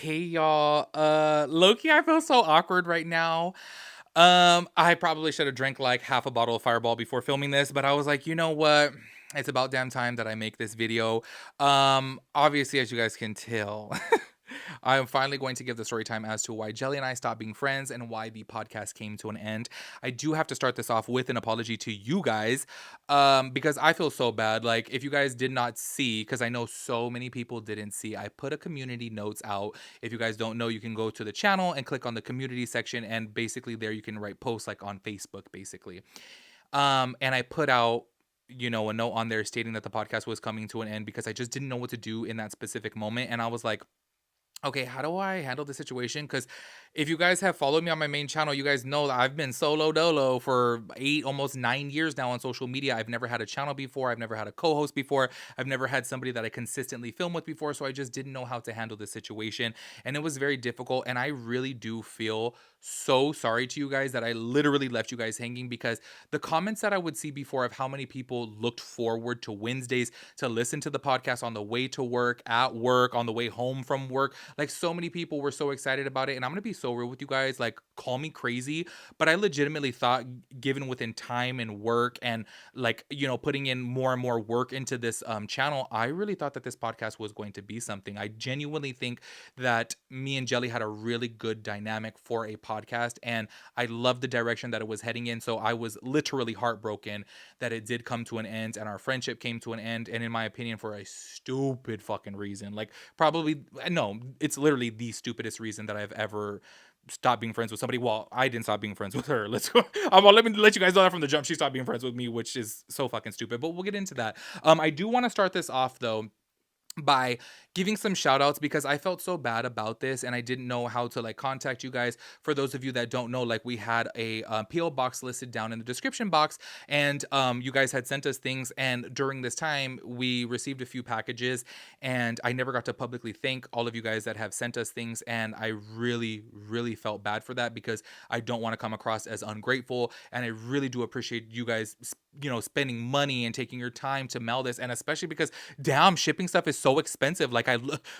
Hey y'all. Loki, I feel so awkward right now. I probably should have drank like half a bottle of Fireball before filming this, but I was like, you know what? It's about damn time that I make this video. Obviously, as you guys can tell, I am finally going to give the story time as to why Jelly and I stopped being friends and why the podcast came to an end. I do have to start this off with an apology to you guys, because I feel so bad. Like, if you guys did not see, because I know so many people didn't see, I put a community notes out. If you guys don't know, you can go to the channel and click on the community section, and basically there you can write posts like on Facebook, basically. And I put out a note on there stating that the podcast was coming to an end because I just didn't know what to do in that specific moment. And I was like, okay, how do I handle the situation? Because if you guys have followed me on my main channel, you guys know that I've been solo dolo for 8, almost 9 years now on social media. I've never had a channel before. I've never had a co-host before. I've never had somebody that I consistently film with before. So I just didn't know how to handle the situation. And it was very difficult. And I really do feel so sorry to you guys that I literally left you guys hanging, because the comments that I would see before of how many people looked forward to Wednesdays to listen to the podcast on the way to work, at work, on the way home from work. Like, so many people were so excited about it. And I'm gonna be so real with you guys. Like, call me crazy, but I legitimately thought, given within time and work and like, putting in more and more work into this channel, I really thought that this podcast was going to be something. I genuinely think that me and Jelly had a really good dynamic for a podcast, and I loved the direction that it was heading in. So I was literally heartbroken that it did come to an end and our friendship came to an end. And in my opinion, for a stupid fucking reason. Like, probably, no, it's literally the stupidest reason that I've ever stopped being friends with somebody. Well, I didn't stop being friends with her. Let's go. Well, let me let you guys know that from the jump. She stopped being friends with me, which is so fucking stupid. But we'll get into that. I do want to start this off though by giving some shout outs, because I felt so bad about this and I didn't know how to like contact you guys. For those of you that don't know, like, we had a PO box listed down in the description box, and you guys had sent us things, and during this time we received a few packages, and I never got to publicly thank all of you guys that have sent us things, and I really felt bad for that, because I don't want to come across as ungrateful, and I really do appreciate you guys spending money and taking your time to mail this, and especially because damn, shipping stuff is so expensive. Like,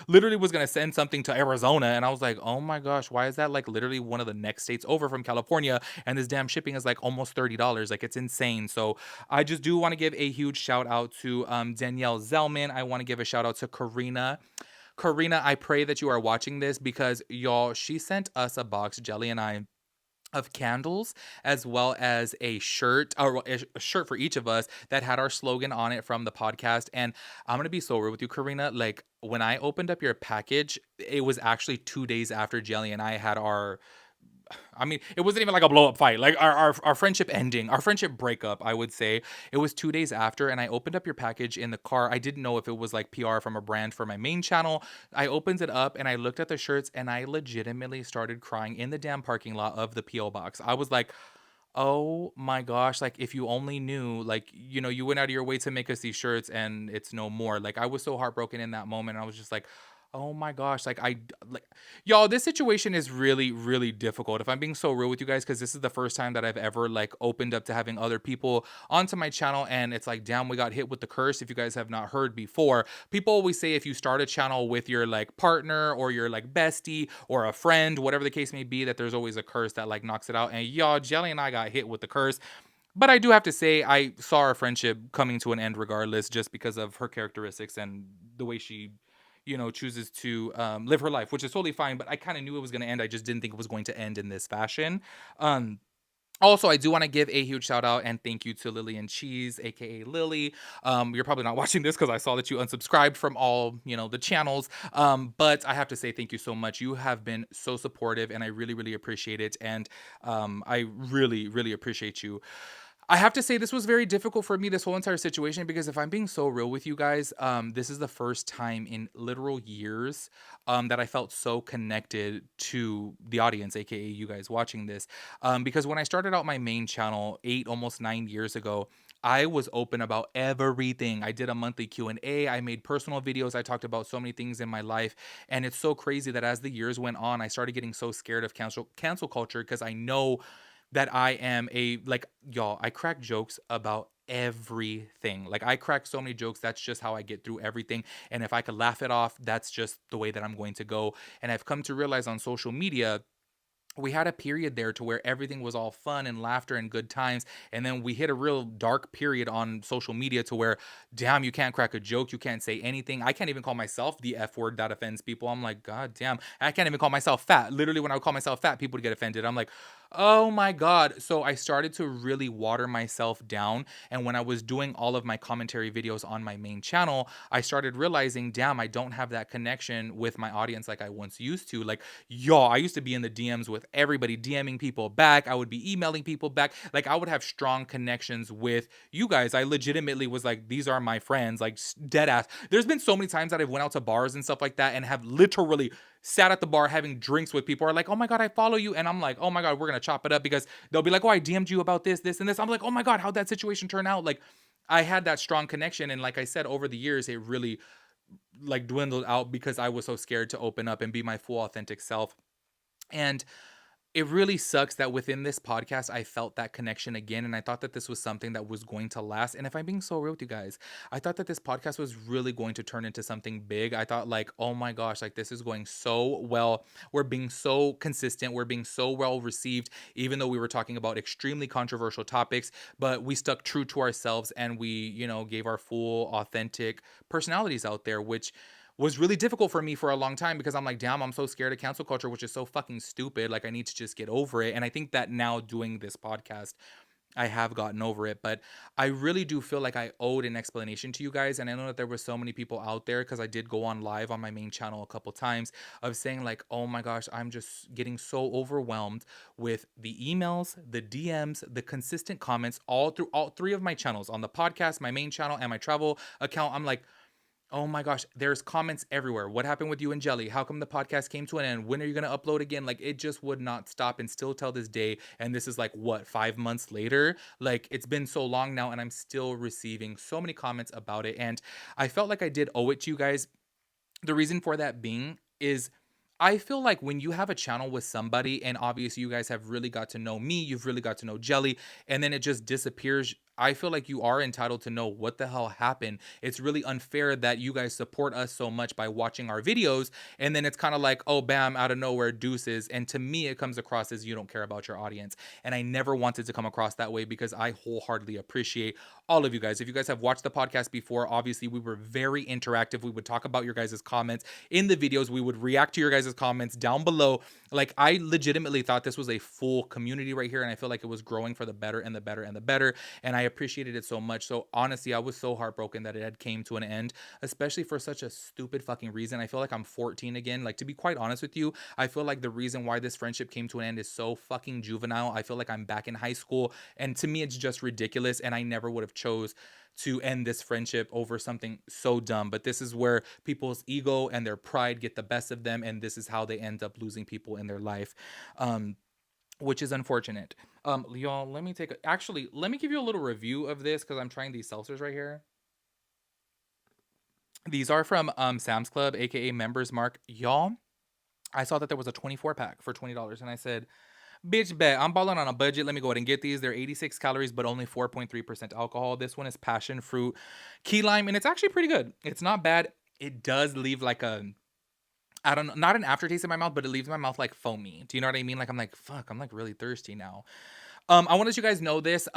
literally was gonna send something to Arizona, and I was like, oh my gosh, why is that like literally one of the next states over from California, and this damn shipping is like almost $30? Like, it's insane. So I just do want to give a huge shout out to Danielle Zellman. I want to give a shout out to Karina, I pray that you are watching this, because y'all, she sent us a box, Jelly and I, of candles, as well as a shirt, or a shirt for each of us that had our slogan on it from the podcast. And I'm gonna be so real with you, Karina. Like, when I opened up your package, it was actually 2 days after Jelly and I had our, I mean, it wasn't even like a blow up fight. Like, our friendship ending, our friendship breakup, I would say. It was 2 days after, and I opened up your package in the car. I didn't know if it was like PR from a brand for my main channel. I opened it up and I looked at the shirts, and I legitimately started crying in the damn parking lot of the PO box. I was like, oh my gosh, like, if you only knew, like, you went out of your way to make us these shirts and it's no more. Like, I was so heartbroken in that moment. I was just like, oh my gosh, like, like, y'all, this situation is really difficult, if I'm being so real with you guys, because this is the first time that I've ever like opened up to having other people onto my channel, and it's like, damn, we got hit with the curse. If you guys have not heard before, people always say if you start a channel with your like partner or your like bestie or a friend, whatever the case may be, that there's always a curse that like knocks it out. And y'all, Jelly and I got hit with the curse. But I do have to say, I saw our friendship coming to an end regardless, just because of her characteristics and the way she, chooses to live her life, which is totally fine. But I kind of knew it was going to end. I just didn't think it was going to end in this fashion. Um, Also, I do want to give a huge shout out and thank you to Lily and Cheese, aka Lily. You're probably not watching this because I saw that you unsubscribed from all, the channels. But I have to say thank you so much. You have been so supportive, and I really appreciate it. And I really appreciate you. I have to say this was very difficult for me, this whole entire situation, because if I'm being so real with you guys, this is the first time in literal years that I felt so connected to the audience, aka you guys watching this. Because when I started out my main channel 8, almost 9 years ago, I was open about everything. I did a monthly Q&A. I made personal videos. I talked about so many things in my life. And it's so crazy that as the years went on, I started getting so scared of cancel culture, because I know that I am a, like, y'all, I crack jokes about everything. Like, I crack so many jokes. That's just how I get through everything. And if I could laugh it off, that's just the way that I'm going to go. And I've come to realize on social media, we had a period there to where everything was all fun and laughter and good times, and then we hit a real dark period on social media to where, damn, you can't crack a joke, you can't say anything. I can't even call myself the F word that offends people. I'm like, god damn, I can't even call myself fat. Literally, when I would call myself fat, people would get offended. I'm like, oh my god. So I started to really water myself down, and when I was doing all of my commentary videos on my main channel, I started realizing, damn, I don't have that connection with my audience like I once used to. Like, y'all, I used to be in the DMs with everybody, DMing people back. I would be emailing people back. Like, I would have strong connections with you guys. I legitimately was like, these are my friends, like, dead ass. There's been so many times that I've went out to bars and stuff like that and have literally sat at the bar having drinks with people, are like, oh my god, I follow you, and I'm like, oh my god, we're gonna chop it up, because they'll be like, oh, I DM'd you about this, this, and this. I'm like, oh my god, how'd that situation turn out? Like, I had that strong connection, and like I said, over the years, it really like dwindled out because I was so scared to open up and be my full authentic self. And it really sucks that within this podcast, I felt that connection again. And I thought that this was something that was going to last. And if I'm being so real with you guys, I thought that this podcast was really going to turn into something big. I thought, like, oh my gosh, like, this is going so well. We're being so consistent. We're being so well received, even though we were talking about extremely controversial topics, but we stuck true to ourselves, and we, gave our full authentic personalities out there, which was really difficult for me for a long time, because I'm like, damn, I'm so scared of cancel culture, which is so fucking stupid. Like, I need to just get over it. And I think that now, doing this podcast, I have gotten over it, but I really do feel like I owed an explanation to you guys. And I know that there were so many people out there, because I did go on live on my main channel a couple times, of saying like, oh my gosh, I'm just getting so overwhelmed with the emails, the DMs, the consistent comments all through all three of my channels, on the podcast, my main channel, and my travel account. I'm like, oh my gosh, there's comments everywhere. What happened with you and Jelly? How come the podcast came to an end? When are you going to upload again? Like, it just would not stop, and still till this day. And this is like, what, 5 months later? Like, it's been so long now, and I'm still receiving so many comments about it. And I felt like I did owe it to you guys. The reason for that being is, I feel like when you have a channel with somebody, and obviously you guys have really got to know me, you've really got to know Jelly, and then it just disappears, I feel like you are entitled to know what the hell happened. It's really unfair that you guys support us so much by watching our videos, and then it's kind of like, oh, bam, out of nowhere, deuces. And to me, it comes across as you don't care about your audience. And I never wanted to come across that way, because I wholeheartedly appreciate all of you guys. If you guys have watched the podcast before, obviously we were very interactive. We would talk about your guys' comments in the videos. We would react to your guys' comments down below. Like, I legitimately thought this was a full community right here, and I feel like it was growing for the better and the better and the better. And I appreciated it so much. So honestly, I was so heartbroken that it had came to an end, especially for such a stupid fucking reason. I feel like I'm 14 again. Like, to be quite honest with you, I feel like the reason why this friendship came to an end is so fucking juvenile. I feel like I'm back in high school, and to me, it's just ridiculous. And I never would have chose to end this friendship over something so dumb. But this is where people's ego and their pride get the best of them, and this is how they end up losing people in their life. Which is unfortunate. Y'all, let me give you a little review of this, because I'm trying these seltzers right here. These are from Sam's Club, aka Members Mark. Y'all, I saw that there was a 24 pack for $20, and I said, bitch, bet, I'm balling on a budget. Let me go ahead and get these. They're 86 calories, but only 4.3% alcohol. This one is passion fruit, key lime, and it's actually pretty good. It's not bad. It does leave like a, I don't know, not an aftertaste in my mouth, but it leaves my mouth like foamy. Do you know what I mean? Like, I'm like, fuck, I'm like really thirsty now. I want to let you guys know this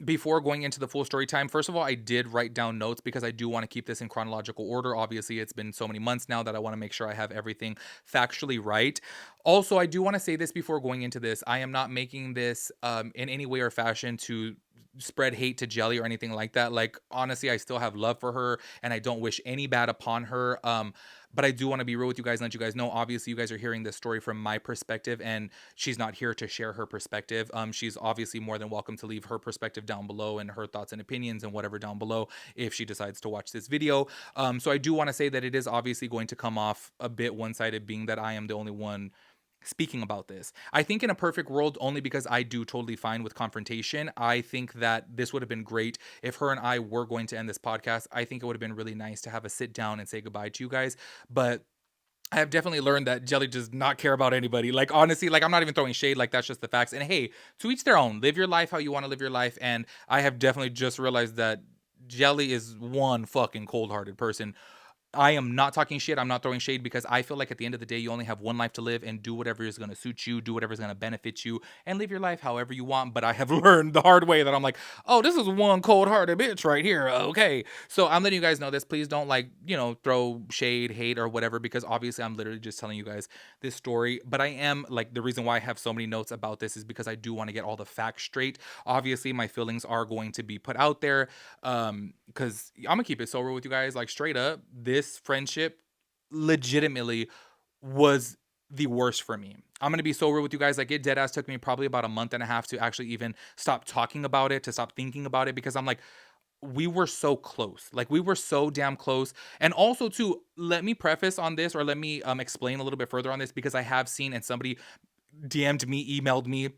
before going into the full story time. First of all, I did write down notes, because I do want to keep this in chronological order. Obviously, it's been so many months now that I want to make sure I have everything factually right. Also, I do want to say this before going into this. I am not making this in any way or fashion to spread hate to Jelly or anything like that. Like, honestly, I still have love for her, and I don't wish any bad upon her. But I do want to be real with you guys and let you guys know, obviously, you guys are hearing this story from my perspective, and she's not here to share her perspective. She's obviously more than welcome to leave her perspective down below, and her thoughts and opinions and whatever down below, if she decides to watch this video. So I do want to say that it is obviously going to come off a bit one-sided, being that I am the only one speaking about this. I think in a perfect world, only because I do totally fine with confrontation, I think that this would have been great if her and I were going to end this podcast. I think it would have been really nice to have a sit down and say goodbye to you guys. But I have definitely learned that Jelly does not care about anybody. Like, honestly, like, I'm not even throwing shade. Like, that's just the facts. And hey, to each their own. Live your life how you want to live your life. And I have definitely just realized that Jelly is one fucking cold hearted person. I am not talking shit. I'm not throwing shade because I feel like at the end of the day, you only have one life to live, and do whatever is going to suit you, do whatever is going to benefit you, and live your life however you want. But I have learned the hard way that I'm like, oh, this is one cold hearted bitch right here. Okay. So I'm letting you guys know this. Please don't, like, throw shade, hate, or whatever, because obviously I'm literally just telling you guys this story. But I am, like, the reason why I have so many notes about this is because I do want to get all the facts straight. Obviously, my feelings are going to be put out there, because I'm gonna keep it so real with you guys, like, straight up, this friendship legitimately was the worst for me. I'm gonna be so real with you guys. Like, it dead ass took me probably about a month and a half to actually even stop talking about it, to stop thinking about it, because I'm like, we were so close. Like, we were so damn close. And also, too, let me preface on this, or let me explain a little bit further on this, because I have seen, and somebody DM'd me, emailed me,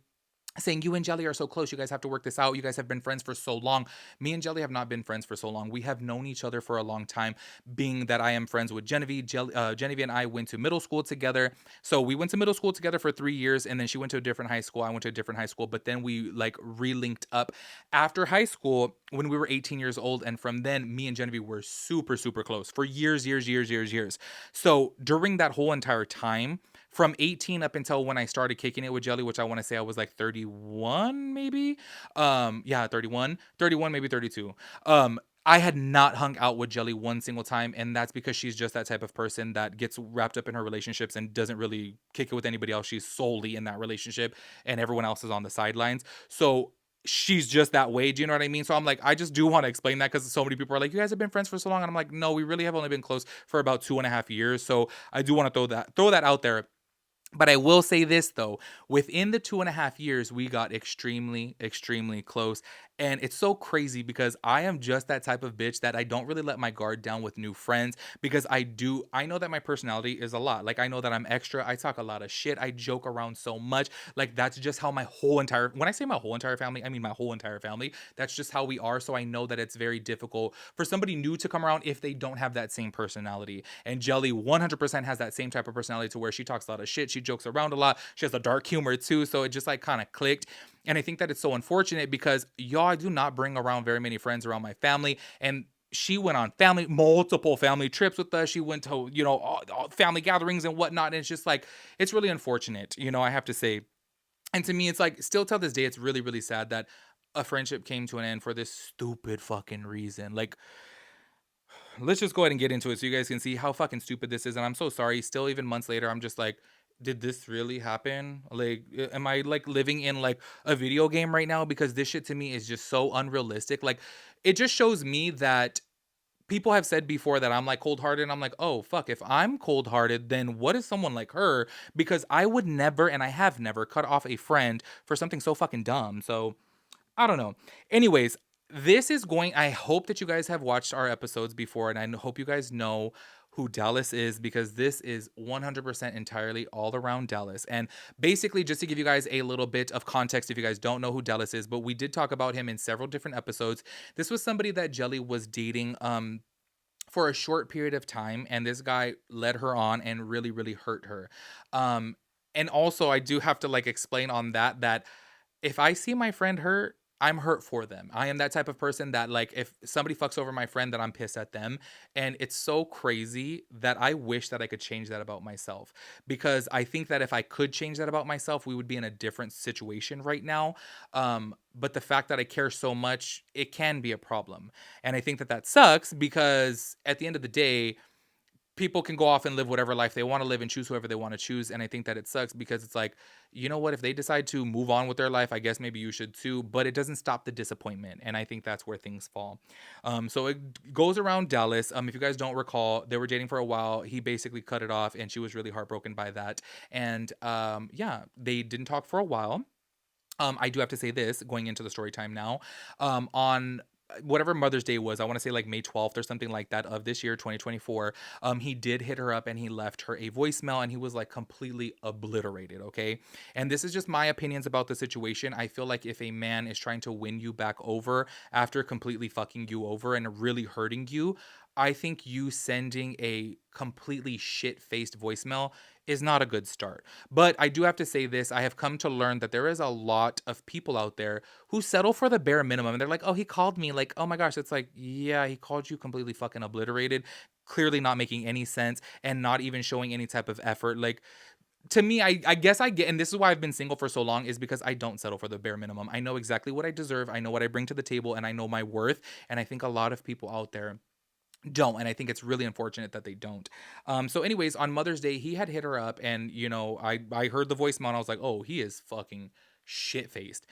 saying, you and Jelly are so close. You guys have to work this out. You guys have been friends for so long. Me and Jelly have not been friends for so long. We have known each other for a long time, being that I am friends with Genevieve. Genevieve and I went to middle school together. So we went to middle school together for 3 years, and then she went to a different high school. I went to a different high school, but then we, like, relinked up after high school when we were 18 years old. And from then, me and Genevieve were super, super close for years, years, years, years, years. So during that whole entire time, from 18 up until when I started kicking it with Jelly, which I want to say I was like 31, maybe. Yeah, 31, 31, maybe 32. I had not hung out with Jelly one single time, and that's because she's just that type of person that gets wrapped up in her relationships and doesn't really kick it with anybody else. She's solely in that relationship, and everyone else is on the sidelines. So she's just that way. Do you know what I mean? So I'm like, I just do want to explain that, because so many people are like, you guys have been friends for so long. And I'm like, no, we really have only been close for about 2.5 years. So I do want to throw that out there. But I will say this, though, within the 2.5 years, we got extremely, extremely close. And it's so crazy because I am just that type of bitch that I don't really let my guard down with new friends, because I know that my personality is a lot. Like, I know that I'm extra. I talk a lot of shit. I joke around so much. Like, that's just how when I say my whole entire family, I mean my whole entire family. That's just how we are. So I know that it's very difficult for somebody new to come around if they don't have that same personality. And Jelly 100% has that same type of personality, to where she talks a lot of shit. She jokes around a lot. She has a dark humor too. So it just, like, kind of clicked. And I think that it's so unfortunate because y'all do not bring around very many friends around my family. And she went on multiple family trips with us. She went to, all family gatherings and whatnot. And it's just like, it's really unfortunate, I have to say. And to me, it's like, still till this day, it's really, really sad that a friendship came to an end for this stupid fucking reason. Like, let's just go ahead and get into it so you guys can see how fucking stupid this is. And I'm so sorry. Still, even months later, I'm just like, did this really happen? Like, am I, like, living in, like, a video game right now? Because this shit to me is just so unrealistic. Like, it just shows me that people have said before that I'm, like, cold hearted. And I'm like, oh, fuck. If I'm cold hearted, then what is someone like her? Because I would never, and I have never, cut off a friend for something so fucking dumb. So I don't know. Anyways, I hope that you guys have watched our episodes before, and I hope you guys know who Dallas is, because this is 100% entirely all around Dallas. And basically, just to give you guys a little bit of context, if you guys don't know who Dallas is, but we did talk about him in several different episodes. This was somebody that Jelly was dating for a short period of time, and this guy led her on and really, really hurt her. Um, and also, I do have to, like, explain on that if I see my friend hurt, I'm hurt for them. I am that type of person that, like, if somebody fucks over my friend, then I'm pissed at them. And it's so crazy that I wish that I could change that about myself, because I think that if I could change that about myself, we would be in a different situation right now. But the fact that I care so much, it can be a problem. And I think that that sucks, because at the end of the day, people can go off and live whatever life they want to live and choose whoever they want to choose. And I think that it sucks, because it's like, you know what, if they decide to move on with their life, I guess maybe you should too, but it doesn't stop the disappointment. And I think that's where things fall. So it goes around Dallas. If you guys don't recall, they were dating for a while. He basically cut it off, and she was really heartbroken by that. And yeah, they didn't talk for a while. I do have to say this, going into the story time now. On whatever Mother's Day was, I want to say like May 12th or something like that of this year, 2024. He did hit her up, and he left her a voicemail, and he was, like, completely obliterated. Okay. And this is just my opinions about the situation. I feel like if a man is trying to win you back over after completely fucking you over and really hurting you, I think you sending a completely shit-faced voicemail is not a good start. But I do have to say this, I have come to learn that there is a lot of people out there who settle for the bare minimum, and they're like, "Oh, he called me." Like, "Oh my gosh," it's like, "Yeah, he called you completely fucking obliterated, clearly not making any sense and not even showing any type of effort." Like, to me, I guess I get, and this is why I've been single for so long, is because I don't settle for the bare minimum. I know exactly what I deserve, I know what I bring to the table, and I know my worth, and I think a lot of people out there don't, and I think it's really unfortunate that they don't. So anyways, on Mother's Day, he had hit her up, and I heard the voicemail and I was like, "Oh, he is fucking shit-faced."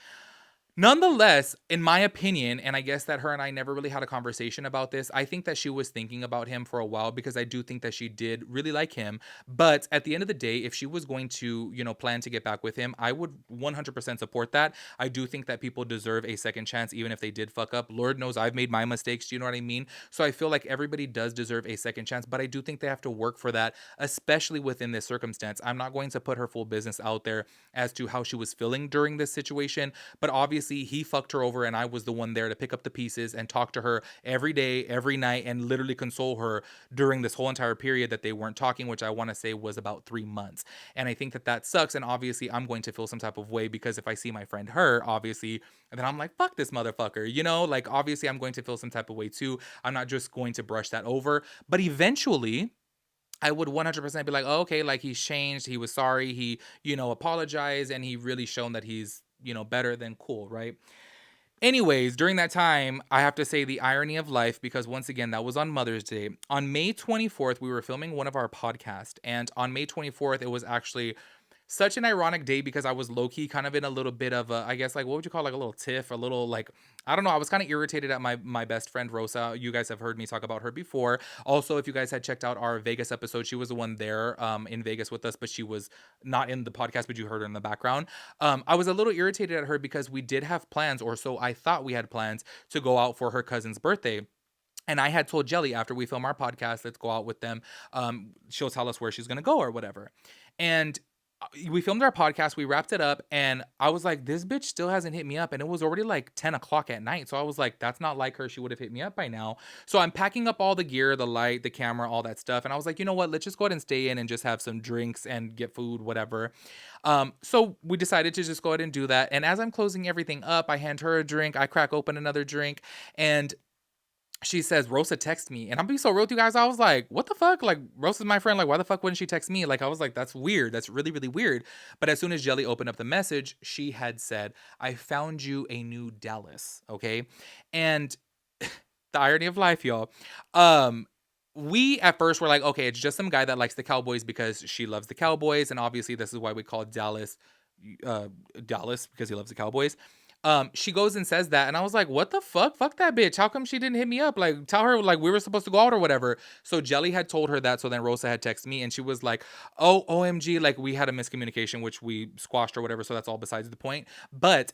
Nonetheless, in my opinion, and I guess that her and I never really had a conversation about this, I think that she was thinking about him for a while, because I do think that she did really like him. But at the end of the day, if she was going to, plan to get back with him, I would 100% support that. I do think that people deserve a second chance, even if they did fuck up. Lord knows I've made my mistakes. Do you know what I mean? So I feel like everybody does deserve a second chance, but I do think they have to work for that, especially within this circumstance. I'm not going to put her full business out there as to how she was feeling during this situation, but obviously he fucked her over, and I was the one there to pick up the pieces and talk to her every day, every night, and literally console her during this whole entire period that they weren't talking, which I want to say was about 3 months. And I think that that sucks. And obviously, I'm going to feel some type of way, because if I see my friend her, obviously, and then I'm like, fuck this motherfucker, like obviously, I'm going to feel some type of way too. I'm not just going to brush that over, but eventually, I would 100% be like, oh, okay, like he's changed. He was sorry. He, apologized, and he really shown that he's, better than cool, right? Anyways, during that time, I have to say the irony of life, because once again, that was on Mother's Day. On May 24th, we were filming one of our podcasts, and on May 24th, it was actually such an ironic day, because I was low key kind of in a little bit of a, I guess, like, what would you call, like, a little tiff, a little, like, I don't know. I was kind of irritated at my best friend Rosa. You guys have heard me talk about her before. Also, if you guys had checked out our Vegas episode, she was the one there in Vegas with us, but she was not in the podcast, but you heard her in the background. I was a little irritated at her, because we did have plans, or so I thought we had plans, to go out for her cousin's birthday. And I had told Jelly, after we film our podcast, let's go out with them. She'll tell us where she's gonna go or whatever. And we filmed our podcast, we wrapped it up, and I was like, this bitch still hasn't hit me up. And it was already like 10 o'clock at night. So I was like, that's not like her. She would have hit me up by now. So I'm packing up all the gear, the light, the camera, all that stuff. And I was like, you know what? Let's just go ahead and stay in and just have some drinks and get food, whatever. So we decided to just go ahead and do that. And as I'm closing everything up, I hand her a drink, I crack open another drink, and she says, Rosa text me. And I'm being so real with you guys. I was like, what the fuck? Like, Rosa's my friend. Like, why the fuck wouldn't she text me? Like, I was like, that's weird. That's really, really weird. But as soon as Jelly opened up the message, she had said, I found you a new Dallas. Okay. And the irony of life, y'all. Um, we at first were like, okay, it's just some guy that likes the Cowboys because she loves the Cowboys. And obviously, this is why we call Dallas uh Dallas, because he loves the Cowboys. She goes and says that, and I was like, what the fuck? Fuck that bitch. How come she didn't hit me up? Like, tell her, like, we were supposed to go out or whatever. So Jelly had told her that, so then Rosa had texted me, and she was like, oh, OMG, like, we had a miscommunication, which we squashed or whatever, so that's all besides the point. But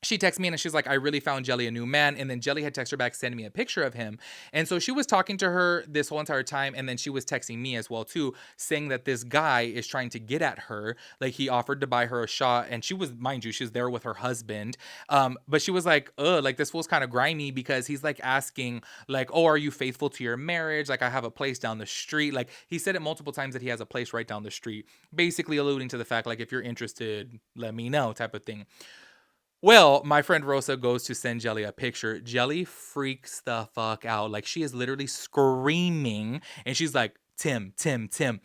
she texts me and she's like, I really found Jelly a new man. And then Jelly had texted her back, sending me a picture of him. And so she was talking to her this whole entire time. And then she was texting me as well, too, saying that this guy is trying to get at her. Like, he offered to buy her a shot. And she was, mind you, she's there with her husband. But she was like, like, this fool's kind of grimy, because he's like asking, like, oh, are you faithful to your marriage? Like, I have a place down the street. Like, he said it multiple times that he has a place right down the street, basically alluding to the fact, like, if you're interested, let me know, type of thing. Well, my friend Rosa goes to send Jelly a picture. Jelly freaks the fuck out. Like, she is literally screaming, and she's like, Tim, Tim, Tim,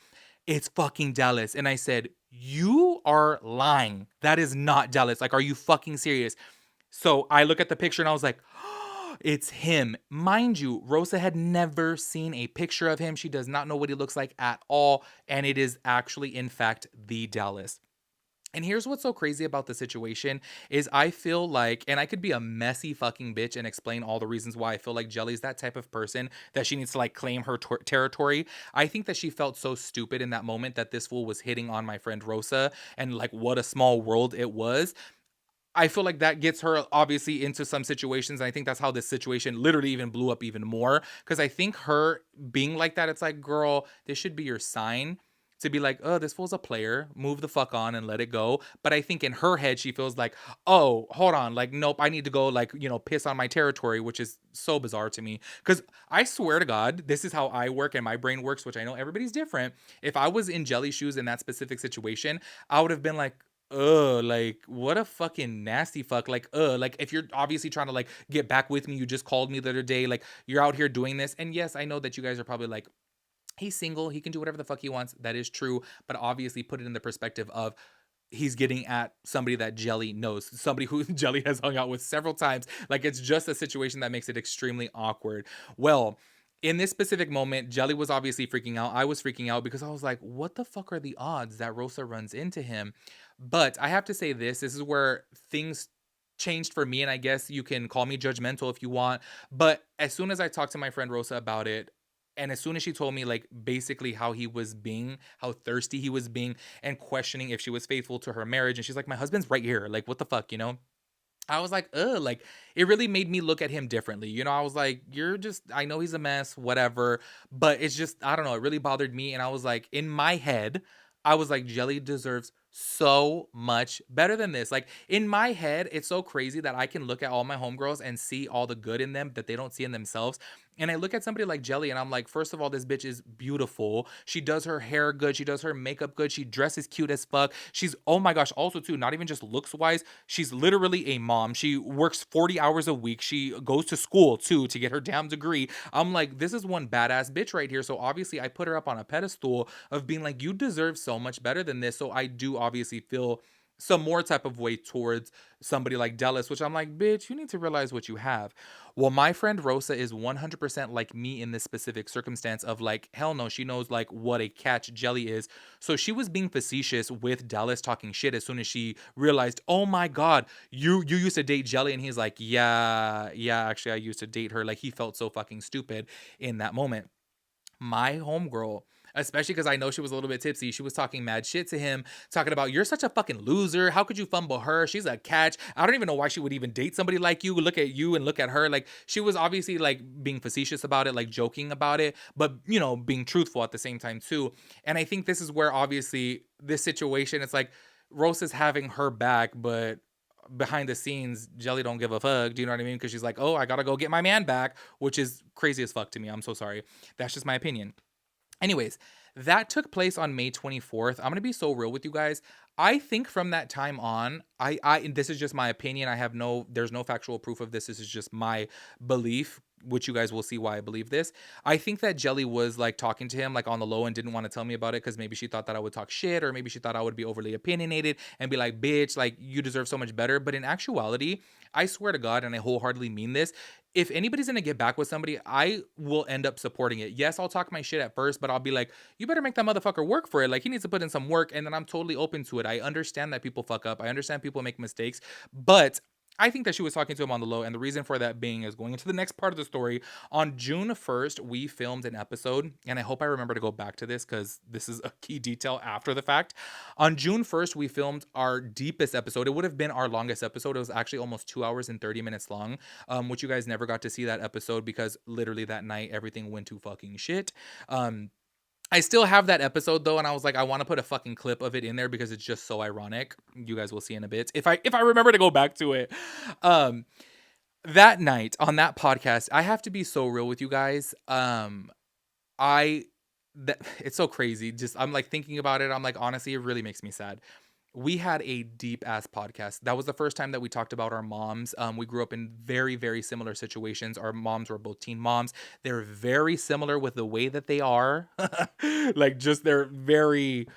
it's fucking Dallas. And I said, you are lying. That is not Dallas. Like, are you fucking serious? So I look at the picture and I was like, it's him. Mind you, Rosa had never seen a picture of him. She does not know what he looks like at all. And it is actually, in fact, the Dallas. And here's what's so crazy about the situation is I feel like, and I could be a messy fucking bitch and explain all the reasons why I feel like Jelly's that type of person that she needs to like claim her territory. I think that she felt so stupid in that moment that this fool was hitting on my friend Rosa, and like what a small world it was. I feel like that gets her obviously into some situations. And I think that's how this situation literally even blew up even more. Cause I think her being like that, it's like, girl, this should be your sign. to be like, oh, this fool's a player, move the fuck on and let it go. But I think in her head, she feels like, oh, hold on, like, nope, I need to go, like, piss on my territory, which is so bizarre to me. Cause I swear to God, this is how I work and my brain works, which I know everybody's different. If I was in Jelly's shoes in that specific situation, I would have been like, like what a fucking nasty fuck. Like if you're obviously trying to like get back with me, you just called me the other day, like you're out here doing this. And yes, I know that you guys are probably like, he's single, he can do whatever the fuck he wants. That is true. But obviously put it in the perspective of he's getting at somebody that Jelly knows, somebody who Jelly has hung out with several times. Like it's just a situation that makes it extremely awkward. Well, in this specific moment, Jelly was obviously freaking out. I was freaking out because I was like, what the fuck are the odds that Rosa runs into him? But I have to say this is where things changed for me. And I guess you can call me judgmental if you want. But as soon as I talked to my friend Rosa about it, and as soon as she told me like basically how he was being, how thirsty he was being, and questioning if she was faithful to her marriage. And she's like, my husband's right here. Like, what the fuck, you know? I was like, ugh, like it really made me look at him differently. I was like, you're just, I know he's a mess, whatever, but it's just, I don't know, it really bothered me. And I was like, in my head, I was like, Jelly deserves so much better than this. Like in my head, it's so crazy that I can look at all my homegirls and see all the good in them that they don't see in themselves. And I look at somebody like Jelly and I'm like, first of all, this bitch is beautiful. She does her hair good. She does her makeup good. She dresses cute as fuck. She's, oh my gosh, also too, not even just looks wise. She's literally a mom. She works 40 hours a week. She goes to school too to get her damn degree. I'm like, this is one badass bitch right here. So obviously I put her up on a pedestal of being like, you deserve so much better than this. So I do obviously feel some more type of way towards somebody like Dallas, which I'm like, bitch, you need to realize what you have. Well, my friend Rosa is 100% like me in this specific circumstance of like, hell no, she knows like what a catch Jelly is. So she was being facetious with Dallas talking shit as soon as she realized, oh my God, you used to date Jelly. And he's like, yeah, actually I used to date her. Like he felt so fucking stupid in that moment. My homegirl, especially because I know she was a little bit tipsy, she was talking mad shit to him, talking about, you're such a fucking loser. How could you fumble her? She's a catch. I don't even know why she would even date somebody like you. Look at you and look at her. Like, she was obviously like being facetious about it, like joking about it, but being truthful at the same time, too. And I think this is where obviously this situation, it's like Rose is having her back, but behind the scenes, Jelly don't give a fuck. Do you know what I mean? Because she's like, oh, I gotta go get my man back, which is crazy as fuck to me. I'm so sorry. That's just my opinion. Anyways, that took place on May 24th. I'm gonna be so real with you guys. I think from that time on, I this is just my opinion. There's no factual proof of this. This is just my belief, which you guys will see why I believe this. I think that Jelly was like talking to him like on the low and didn't want to tell me about it because maybe she thought that I would talk shit, or maybe she thought I would be overly opinionated and be like, bitch, like you deserve so much better. But in actuality, I swear to God, and I wholeheartedly mean this, if anybody's gonna get back with somebody, I will end up supporting it. Yes, I'll talk my shit at first, but I'll be like, you better make that motherfucker work for it. Like, he needs to put in some work, and then I'm totally open to it. I understand that people fuck up. I understand people make mistakes, but I think that she was talking to him on the low, and the reason for that being is going into the next part of the story. On June 1st, we filmed an episode, and I hope I remember to go back to this because this is a key detail after the fact. On June 1st, we filmed our deepest episode. It would have been our longest episode. It was actually almost 2 hours and 30 minutes long, which you guys never got to see that episode because literally that night everything went to fucking shit. I still have that episode though, and I was like, I want to put a fucking clip of it in there because it's just so ironic. You guys will see in a bit if I remember to go back to it. Um, that night on that podcast, I have to be so real with you guys. I that it's so crazy. Just I'm like thinking about it. I'm like, honestly, it really makes me sad. We had a deep ass podcast. That was the first time that we talked about our moms. We grew up in very, very similar situations. Our moms were both teen moms. They're very similar with the way that they are. Like, just they're very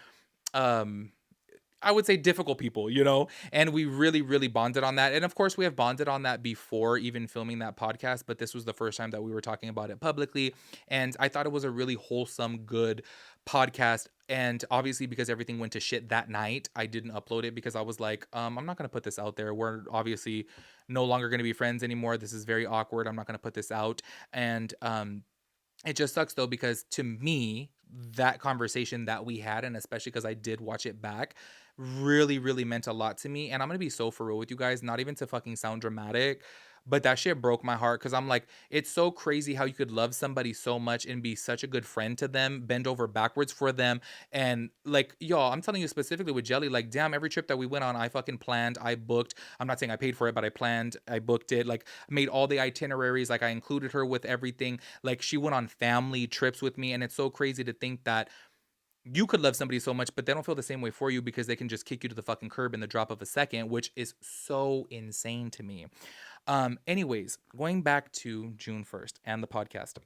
um I would say difficult people, and we really, really bonded on that. And of course, we have bonded on that before even filming that podcast, but this was the first time that we were talking about it publicly. And I thought it was a really wholesome, good podcast. And obviously, because everything went to shit that night, I didn't upload it because I was like, I'm not going to put this out there. We're obviously no longer going to be friends anymore. This is very awkward. I'm not going to put this out. And, it just sucks though, because to me, that conversation that we had, and especially because I did watch it back, really, really meant a lot to me. And I'm gonna be so for real with you guys, not even to fucking sound dramatic, But that shit broke my heart because I'm like, it's so crazy how you could love somebody so much and be such a good friend to them, bend over backwards for them. And like, y'all, I'm telling you specifically with Jelly, like, damn, every trip that we went on, I fucking planned, I booked. I'm not saying I paid for it, but I planned, I booked it, like, made all the itineraries, like, I included her with everything. Like, she went on family trips with me. And it's so crazy to think that you could love somebody so much, but they don't feel the same way for you because they can just kick you to the fucking curb in the drop of a second, which is so insane to me. Anyways, going back to June 1st and the podcast.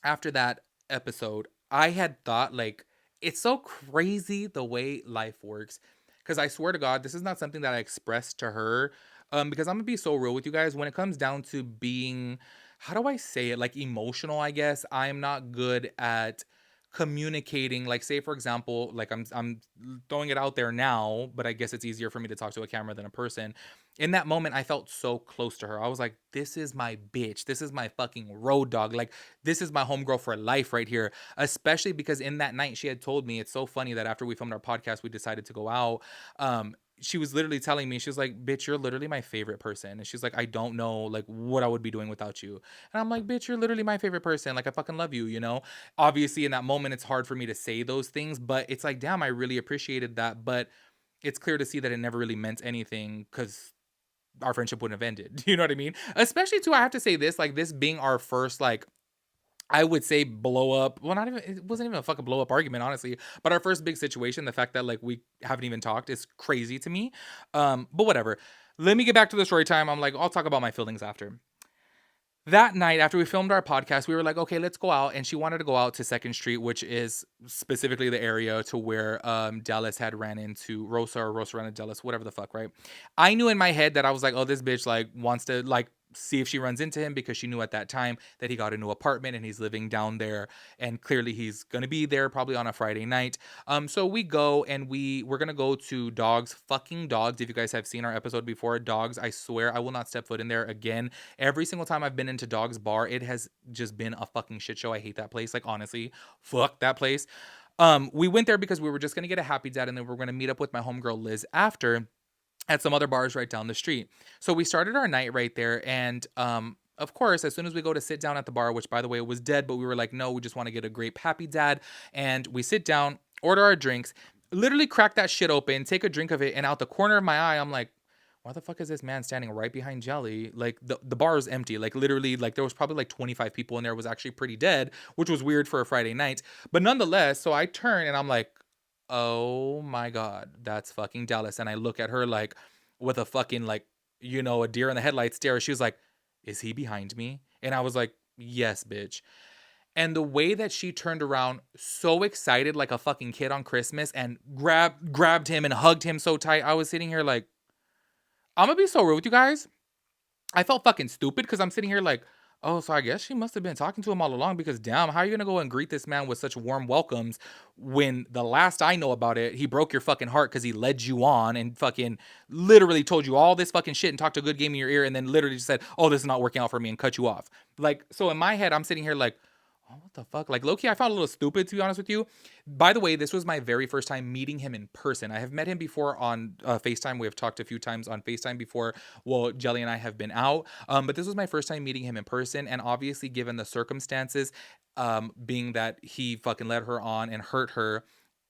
After that episode, I had thought like it's so crazy the way life works. Cause I swear to God, this is not something that I expressed to her. Because I'm gonna be so real with you guys. When it comes down to being, how do I say it? Like emotional, I guess. I'm not good at communicating. Like, say for example, like I'm throwing it out there now, but I guess it's easier for me to talk to a camera than a person. In that moment, I felt so close to her. I was like, this is my bitch. This is my fucking road dog. Like, this is my homegirl for life right here. Especially because in that night, she had told me, it's so funny that after we filmed our podcast, we decided to go out. She was literally telling me, she was like, bitch, you're literally my favorite person. And she's like, I don't know like what I would be doing without you. And I'm like, bitch, you're literally my favorite person. Like, I fucking love you, you know? Obviously, in that moment, it's hard for me to say those things, but it's like, damn, I really appreciated that. But it's clear to see that it never really meant anything because our friendship wouldn't have ended. You know what I mean? Especially too, I have to say this, like this being our first, like, I would say blow up. Well, not even, it wasn't even a fucking blow up argument, honestly. But our first big situation, the fact that like we haven't even talked is crazy to me. But whatever. Let me get back to the story time. I'm like, I'll talk about my feelings after. That night after we filmed our podcast, we were like, okay, let's go out. And she wanted to go out to Second Street, which is specifically the area to where Dallas had ran into Rosa, or Rosa ran into Dallas, whatever the fuck, right? I knew in my head that I was like, oh, this bitch like wants to like see if she runs into him, because she knew at that time that he got a new apartment and he's living down there, and clearly he's gonna be there probably on a Friday night. So we go and we're gonna go to Dogs, fucking Dogs. If you guys have seen our episode before, Dogs, I swear I will not step foot in there again. Every single time I've been into Dog's Bar, it has just been a fucking shit show. I hate that place. Like, honestly, fuck that place. We went there because we were just gonna get a Happy Dad, and then we are gonna meet up with my homegirl Liz after at some other bars right down the street. So we started our night right there, and of course, as soon as we go to sit down at the bar, which by the way was dead, but we were like, no, we just want to get a grape Happy Dad, and we sit down, order our drinks, literally crack that shit open, take a drink of it, and out the corner of my eye, I'm like, why the fuck is this man standing right behind Jelly? Like the bar is empty. Like literally, like there was probably like 25 people in there. It was actually pretty dead, which was weird for a Friday night. But nonetheless, so I turn and I'm like, oh my God, that's fucking Dallas. And I look at her like with a fucking like, you know, a deer in the headlight stare. She was like, is he behind me? And I was like, yes, bitch. And the way that she turned around, so excited like a fucking kid on Christmas, and grabbed him and hugged him so tight, I was sitting here like, I'm gonna be so real with you guys. I felt fucking stupid because I'm sitting here like, oh, so I guess she must have been talking to him all along, because damn, how are you gonna go and greet this man with such warm welcomes when the last I know about it, he broke your fucking heart because he led you on and fucking literally told you all this fucking shit and talked a good game in your ear, and then literally just said, oh, this is not working out for me, and cut you off. Like, so in my head, I'm sitting here like, oh, what the fuck? Like, low-key, I found a little stupid, to be honest with you. By the way, this was my very first time meeting him in person. I have met him before on FaceTime. We have talked a few times on FaceTime before. Well, Jelly and I have been out. But this was my first time meeting him in person. And obviously, given the circumstances, being that he fucking led her on and hurt her,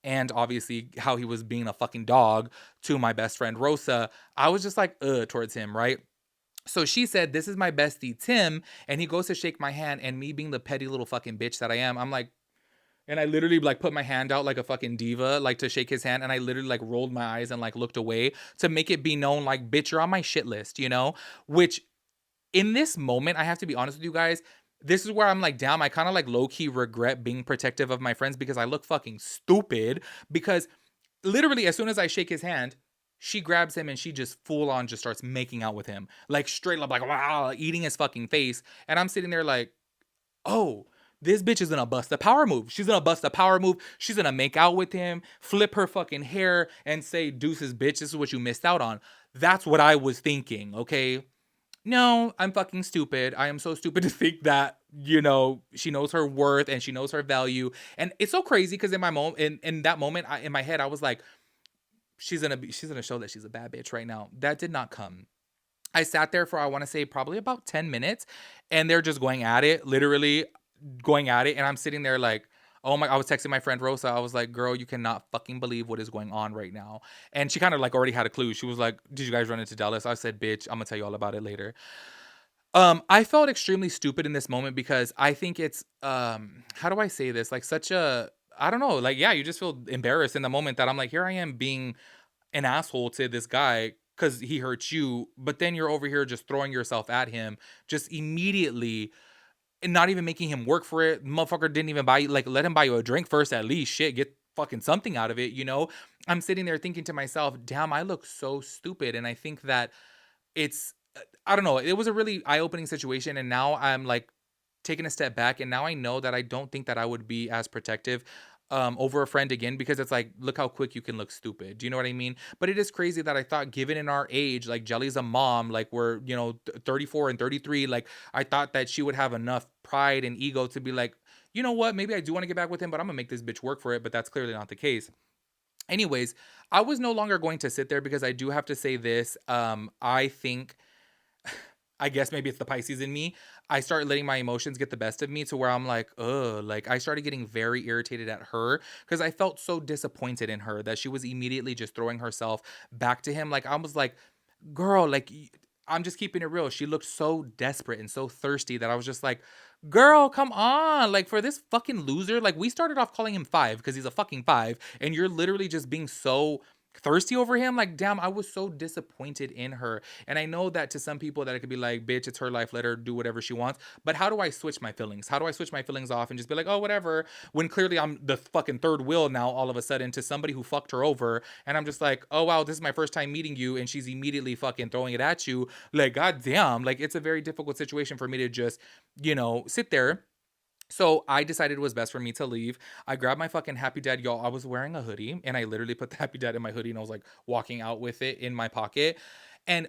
and obviously how he was being a fucking dog to my best friend Rosa, I was just like, towards him, right? So she said, this is my bestie, Tim. And he goes to shake my hand. And me being the petty little fucking bitch that I am, I'm like, and I literally like put my hand out like a fucking diva, like to shake his hand. And I literally like rolled my eyes and like looked away to make it be known, like, bitch, you're on my shit list, you know? Which in this moment, I have to be honest with you guys. This is where I'm like, damn, I kind of like low key regret being protective of my friends, because I look fucking stupid. Because literally as soon as I shake his hand, she grabs him and she just full on just starts making out with him. Like straight up like, wow, eating his fucking face. And I'm sitting there like, oh, this bitch is gonna bust a power move. She's gonna bust a power move. She's gonna make out with him, flip her fucking hair, and say, deuces, bitch, this is what you missed out on. That's what I was thinking, okay? No, I'm fucking stupid. I am so stupid to think that, you know, she knows her worth and she knows her value. And it's so crazy because in my moment, in that moment, in my head, I was like, she's gonna show that she's a bad bitch right now. That did not come. I sat there for, I want to say, probably about 10 minutes, and they're just going at it, literally going at it. And I'm sitting there like, oh my, I was texting my friend Rosa. I was like, girl, you cannot fucking believe what is going on right now. And she kind of like already had a clue. She was like, did you guys run into Dallas? I said, bitch, I'm gonna tell you all about it later. I felt extremely stupid in this moment because I think it's, how do I say this? Like such a, I don't know, like, yeah, you just feel embarrassed in the moment that I'm like, here I am being an asshole to this guy because he hurt you, but then you're over here just throwing yourself at him just immediately and not even making him work for it. Motherfucker didn't even buy you, like, let him buy you a drink first at least. Shit, get fucking something out of it, you know? I'm sitting there thinking to myself, damn, I look so stupid. And I think that it's, I don't know, it was a really eye-opening situation, and now I'm, like, taking a step back, and now I know that I don't think that I would be as protective, over a friend again, because it's like, look how quick you can look stupid. Do you know what I mean? But it is crazy that I thought, given in our age, like, Jelly's a mom, like, we're, 34 and 33, like, I thought that she would have enough pride and ego to be like, "You know what? Maybe I do wanna get back with him, but Imma make this bitch work for it," but that's clearly not the case. Anyways, I was no longer going to sit there because I do have to say this, I think, I guess maybe it's the Pisces in me. I started letting my emotions get the best of me to where I'm like, ugh, like I started getting very irritated at her because I felt so disappointed in her that she was immediately just throwing herself back to him. Like, I was like, girl, like, I'm just keeping it real. She looked so desperate and so thirsty that I was just like, girl, come on. Like, for this fucking loser, like, we started off calling him five because he's a fucking five, and you're literally just being so thirsty over him. Like, damn, I was so disappointed in her. And I know that to some people that it could be like, bitch, it's her life, let her do whatever she wants. But how do I switch my feelings? How do I switch my feelings off and just be like, oh, whatever, when clearly I'm the fucking third wheel now all of a sudden to somebody who fucked her over, and I'm just like, oh wow, this is my first time meeting you, and she's immediately fucking throwing it at you. Like, goddamn, like, it's a very difficult situation for me to just, sit there. So I decided it was best for me to leave. I grabbed my fucking Happy Dad, y'all. I was wearing a hoodie, and I literally put the Happy Dad in my hoodie, and I was like walking out with it in my pocket. And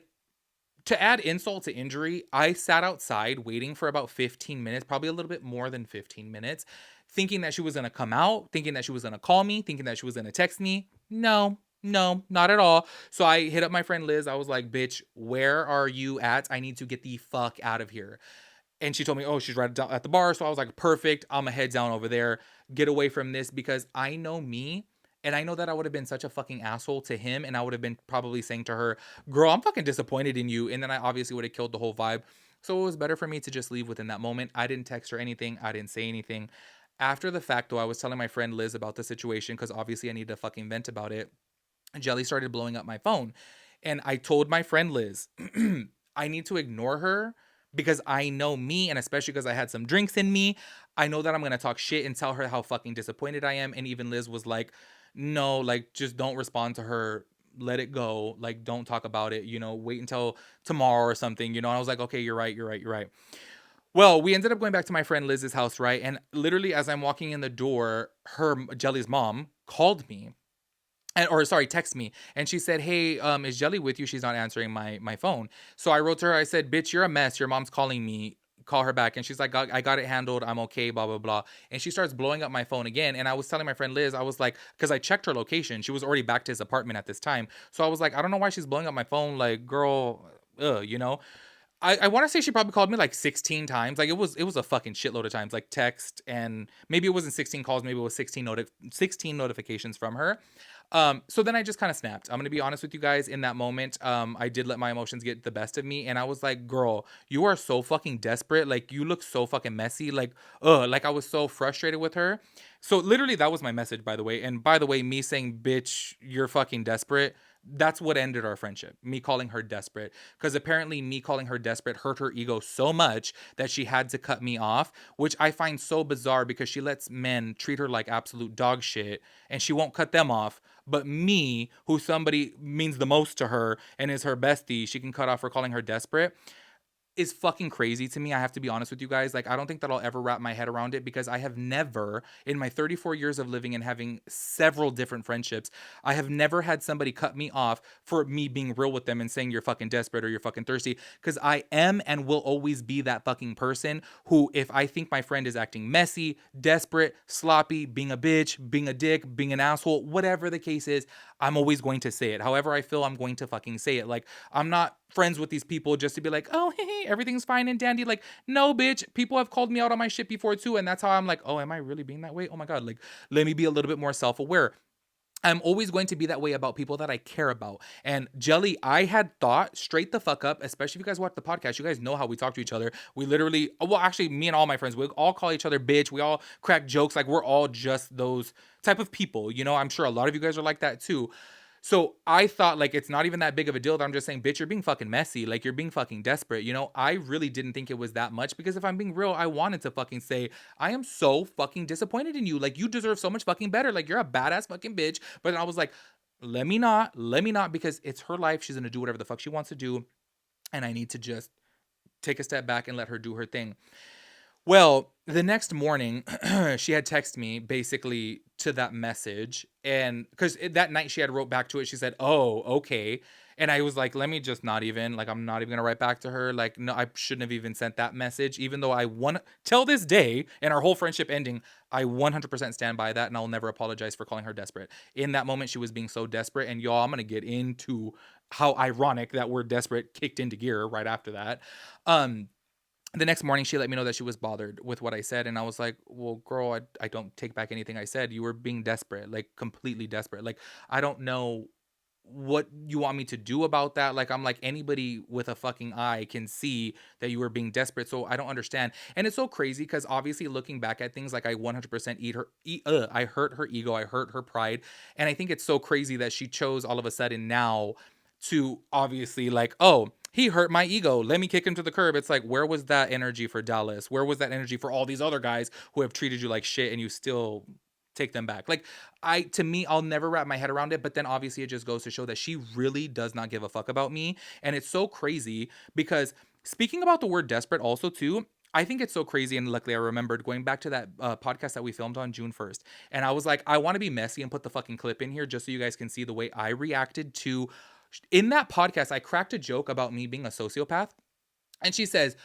to add insult to injury, I sat outside waiting for about 15 minutes, probably a little bit more than 15 minutes, thinking that she was gonna come out, thinking that she was gonna call me, thinking that she was gonna text me. No, no, not at all. So I hit up my friend Liz. I was like, bitch, where are you at? I need to get the fuck out of here. And she told me, oh, she's right down at the bar. So I was like, perfect. I'm gonna head down over there, get away from this, because I know me. And I know that I would have been such a fucking asshole to him. And I would have been probably saying to her, girl, I'm fucking disappointed in you. And then I obviously would have killed the whole vibe. So it was better for me to just leave within that moment. I didn't text her anything. I didn't say anything. After the fact, though, I was telling my friend Liz about the situation because obviously I needed to fucking vent about it. Jelly started blowing up my phone. And I told my friend Liz, I need to ignore her because I know me, and especially because I had some drinks in me, I know that I'm gonna talk shit and tell her how fucking disappointed I am. And even Liz was like, no, like, just don't respond to her. Let it go. Like, don't talk about it. Wait until tomorrow or something. And I was like, okay, you're right, you're right, you're right. Well, we ended up going back to my friend Liz's house, right? And literally, as I'm walking in the door, Jelly's mom called me, and or sorry, text me, and she said, hey, is Jelly with you? She's not answering my phone. So I wrote to her, I said, bitch, you're a mess, your mom's calling me, call her back. And she's like, I got it handled, I'm okay, blah blah blah. And she starts blowing up my phone again. And I was telling my friend Liz, I was like, because I checked her location, she was already back to his apartment at this time. So I was like, I don't know why she's blowing up my phone, like, girl, I want to say she probably called me like 16 times. Like, it was a fucking shitload of times, like text, and maybe it wasn't 16 calls, maybe it was 16 notifications from her. So then I just kind of snapped. I'm gonna be honest with you guys. In that moment, I did let my emotions get the best of me, and I was like, "Girl, you are so fucking desperate. Like, you look so fucking messy. Like, like, I was so frustrated with her." So literally, that was my message, by the way. And by the way, me saying, "Bitch, you're fucking desperate." That's what ended our friendship. Me calling her desperate, because apparently me calling her desperate hurt her ego so much that she had to cut me off, which I find so bizarre because she lets men treat her like absolute dog shit and she won't cut them off. But me, who somebody means the most to her and is her bestie, she can cut off for calling her desperate, is fucking crazy to me. I have to be honest with you guys. Like, I don't think that I'll ever wrap my head around it because I have never, in my 34 years of living and having several different friendships, I have never had somebody cut me off for me being real with them and saying you're fucking desperate or you're fucking thirsty. Because I am and will always be that fucking person who, if I think my friend is acting messy, desperate, sloppy, being a bitch, being a dick, being an asshole, whatever the case is, I'm always going to say it. However I feel, I'm going to fucking say it. Like, I'm not friends with these people just to be like, oh, hey, everything's fine and dandy. Like, no, bitch. People have called me out on my shit before too. And that's how I'm like, oh, am I really being that way? Oh my God. Like, let me be a little bit more self aware. I'm always going to be that way about people that I care about. And Jelly, I had thought straight the fuck up, especially if you guys watch the podcast, you guys know how we talk to each other. We literally, well, actually, me and all my friends, we all call each other bitch. We all crack jokes. Like, we're all just those type of people. You know, I'm sure a lot of you guys are like that too. So I thought like it's not even that big of a deal that I'm just saying, bitch, you're being fucking messy. Like you're being fucking desperate. You know, I really didn't think it was that much because if I'm being real, I wanted to fucking say, I am so fucking disappointed in you. Like you deserve so much fucking better. Like you're a badass fucking bitch. But then I was like, let me not, because it's her life. She's gonna do whatever the fuck she wants to do. And I need to just take a step back and let her do her thing. Well, the next morning, she had texted me basically to that message, and because that night she had wrote back to it, she said, "Oh, okay," and I was like, "Let me just not even like I'm not even gonna write back to her. Like, no, I shouldn't have even sent that message, even though I want till this day and our whole friendship ending, I 100% stand by that, and I'll never apologize for calling her desperate. In that moment, she was being so desperate, and y'all, I'm gonna get into how ironic that word desperate kicked into gear right after that. Um, the next morning she let me know that she was bothered with what I said, and I was like, well, girl, I don't take back anything I said. You were being desperate, like completely desperate. Like I don't know what you want me to do about that. Like I'm like, anybody with a fucking eye can see that you were being desperate, so I don't understand. And it's so crazy because obviously looking back at things, like I 100% I hurt her ego, I hurt her pride, and I think it's so crazy that she chose all of a sudden now to obviously like, oh, he hurt my ego, let me kick him to the curb. It's like, where was that energy for Dallas? Where was that energy for all these other guys who have treated you like shit and you still take them back? Like, to me, I'll never wrap my head around it. But then obviously it just goes to show that she really does not give a fuck about me. And it's so crazy because speaking about the word desperate also too, I think it's so crazy. And luckily I remembered going back to that podcast that we filmed on June 1st. And I was like, I want to be messy and put the fucking clip in here just so you guys can see the way I reacted to. In that podcast, I cracked a joke about me being a sociopath. And she says,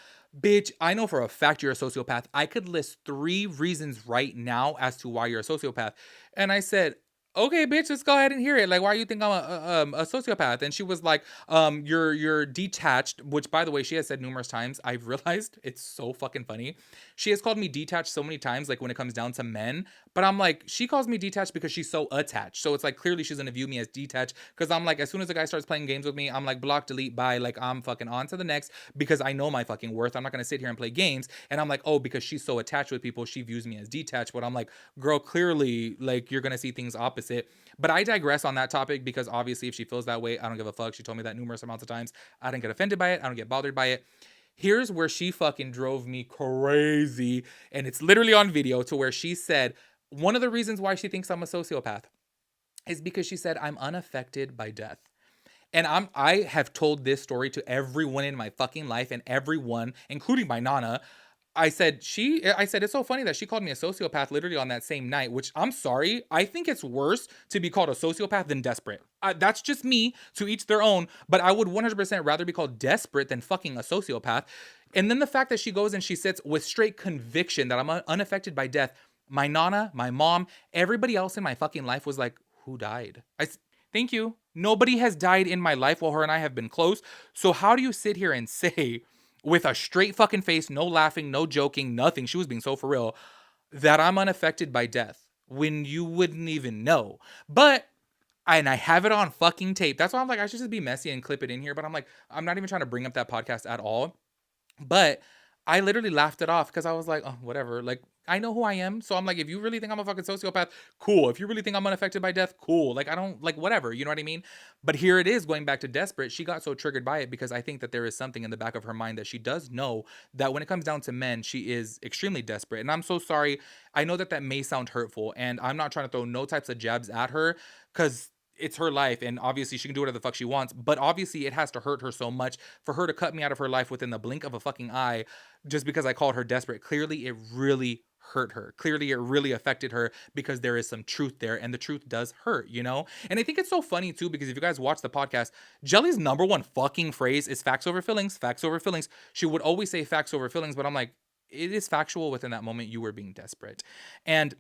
bitch, I know for a fact you're a sociopath. I could list 3 reasons right now as to why you're a sociopath. And I said, okay, bitch, let's go ahead and hear it. Like, why do you think I'm a sociopath? And she was like, you're detached, which by the way, she has said numerous times. I've realized it's so fucking funny. She has called me detached so many times, like when it comes down to men. But I'm like, she calls me detached because she's so attached. So it's like clearly she's gonna view me as detached. Cause I'm like, as soon as a guy starts playing games with me, I'm like, block, delete, bye. Like I'm fucking on to the next because I know my fucking worth. I'm not gonna sit here and play games. And I'm like, oh, because she's so attached with people, she views me as detached. But I'm like, girl, clearly, like you're gonna see things opposite. But I digress on that topic because obviously if she feels that way, I don't give a fuck. She told me that numerous amounts of times. I don't get offended by it. I don't get bothered by it. Here's where she fucking drove me crazy. And it's literally on video to where she said, one of the reasons why she thinks I'm a sociopath is because she said I'm unaffected by death. And I have told this story to everyone in my fucking life, and everyone, including my nana. I said it's so funny that she called me a sociopath literally on that same night, which I'm sorry. I think it's worse to be called a sociopath than desperate. That's just me, to each their own, but I would 100% rather be called desperate than fucking a sociopath. And then the fact that she goes and she sits with straight conviction that I'm unaffected by death. My nana, my mom, everybody else in my fucking life was like, who died? Thank you. Nobody has died in my life while her and I have been close. So how do you sit here and say with a straight fucking face, no laughing, no joking, nothing, she was being so for real, that I'm unaffected by death when you wouldn't even know? But and I have it on fucking tape. That's why I'm like, I should just be messy and clip it in here. But I'm like, I'm not even trying to bring up that podcast at all. But I literally laughed it off because I was like, oh, whatever. Like, I know who I am. So I'm like, if you really think I'm a fucking sociopath, cool. If you really think I'm unaffected by death, cool. Like, I don't, like, whatever. You know what I mean? But here it is going back to desperate. She got so triggered by it because I think that there is something in the back of her mind that she does know that when it comes down to men, she is extremely desperate. And I'm so sorry. I know that that may sound hurtful. And I'm not trying to throw no types of jabs at her because it's her life and obviously she can do whatever the fuck she wants, but obviously it has to hurt her so much for her to cut me out of her life within the blink of a fucking eye just because I called her desperate. Clearly it really hurt her. Clearly it really affected her because there is some truth there and the truth does hurt, you know? And I think it's so funny too because if you guys watch the podcast, Jelly's number one fucking phrase is facts over feelings, facts over feelings. She would always say facts over feelings, but I'm like, it is factual within that moment you were being desperate. And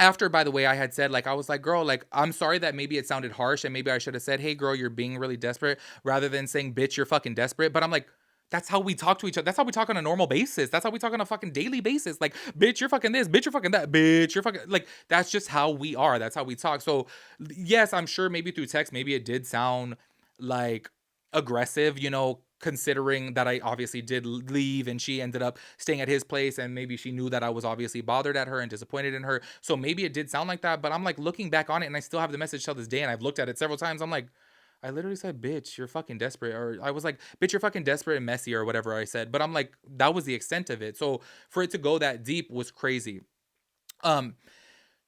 After, by the way, I had said, like, I was like, girl, like, I'm sorry that maybe it sounded harsh and maybe I should have said, hey, girl, you're being really desperate rather than saying, bitch, you're fucking desperate. But I'm like, that's how we talk to each other. That's how we talk on a normal basis. That's how we talk on a fucking daily basis. Like, bitch, you're fucking this. Bitch, you're fucking that. Bitch, you're fucking. Like, that's just how we are. That's how we talk. So, yes, I'm sure maybe through text, maybe it did sound like aggressive, considering that I obviously did leave and she ended up staying at his place and maybe she knew that I was obviously bothered at her and disappointed in her. So maybe it did sound like that, but I'm like looking back on it and I still have the message till this day and I've looked at it several times. I'm like, I literally said, bitch, you're fucking desperate. Or I was like, bitch, you're fucking desperate and messy or whatever I said. But I'm like, that was the extent of it. So for it to go that deep was crazy. Um,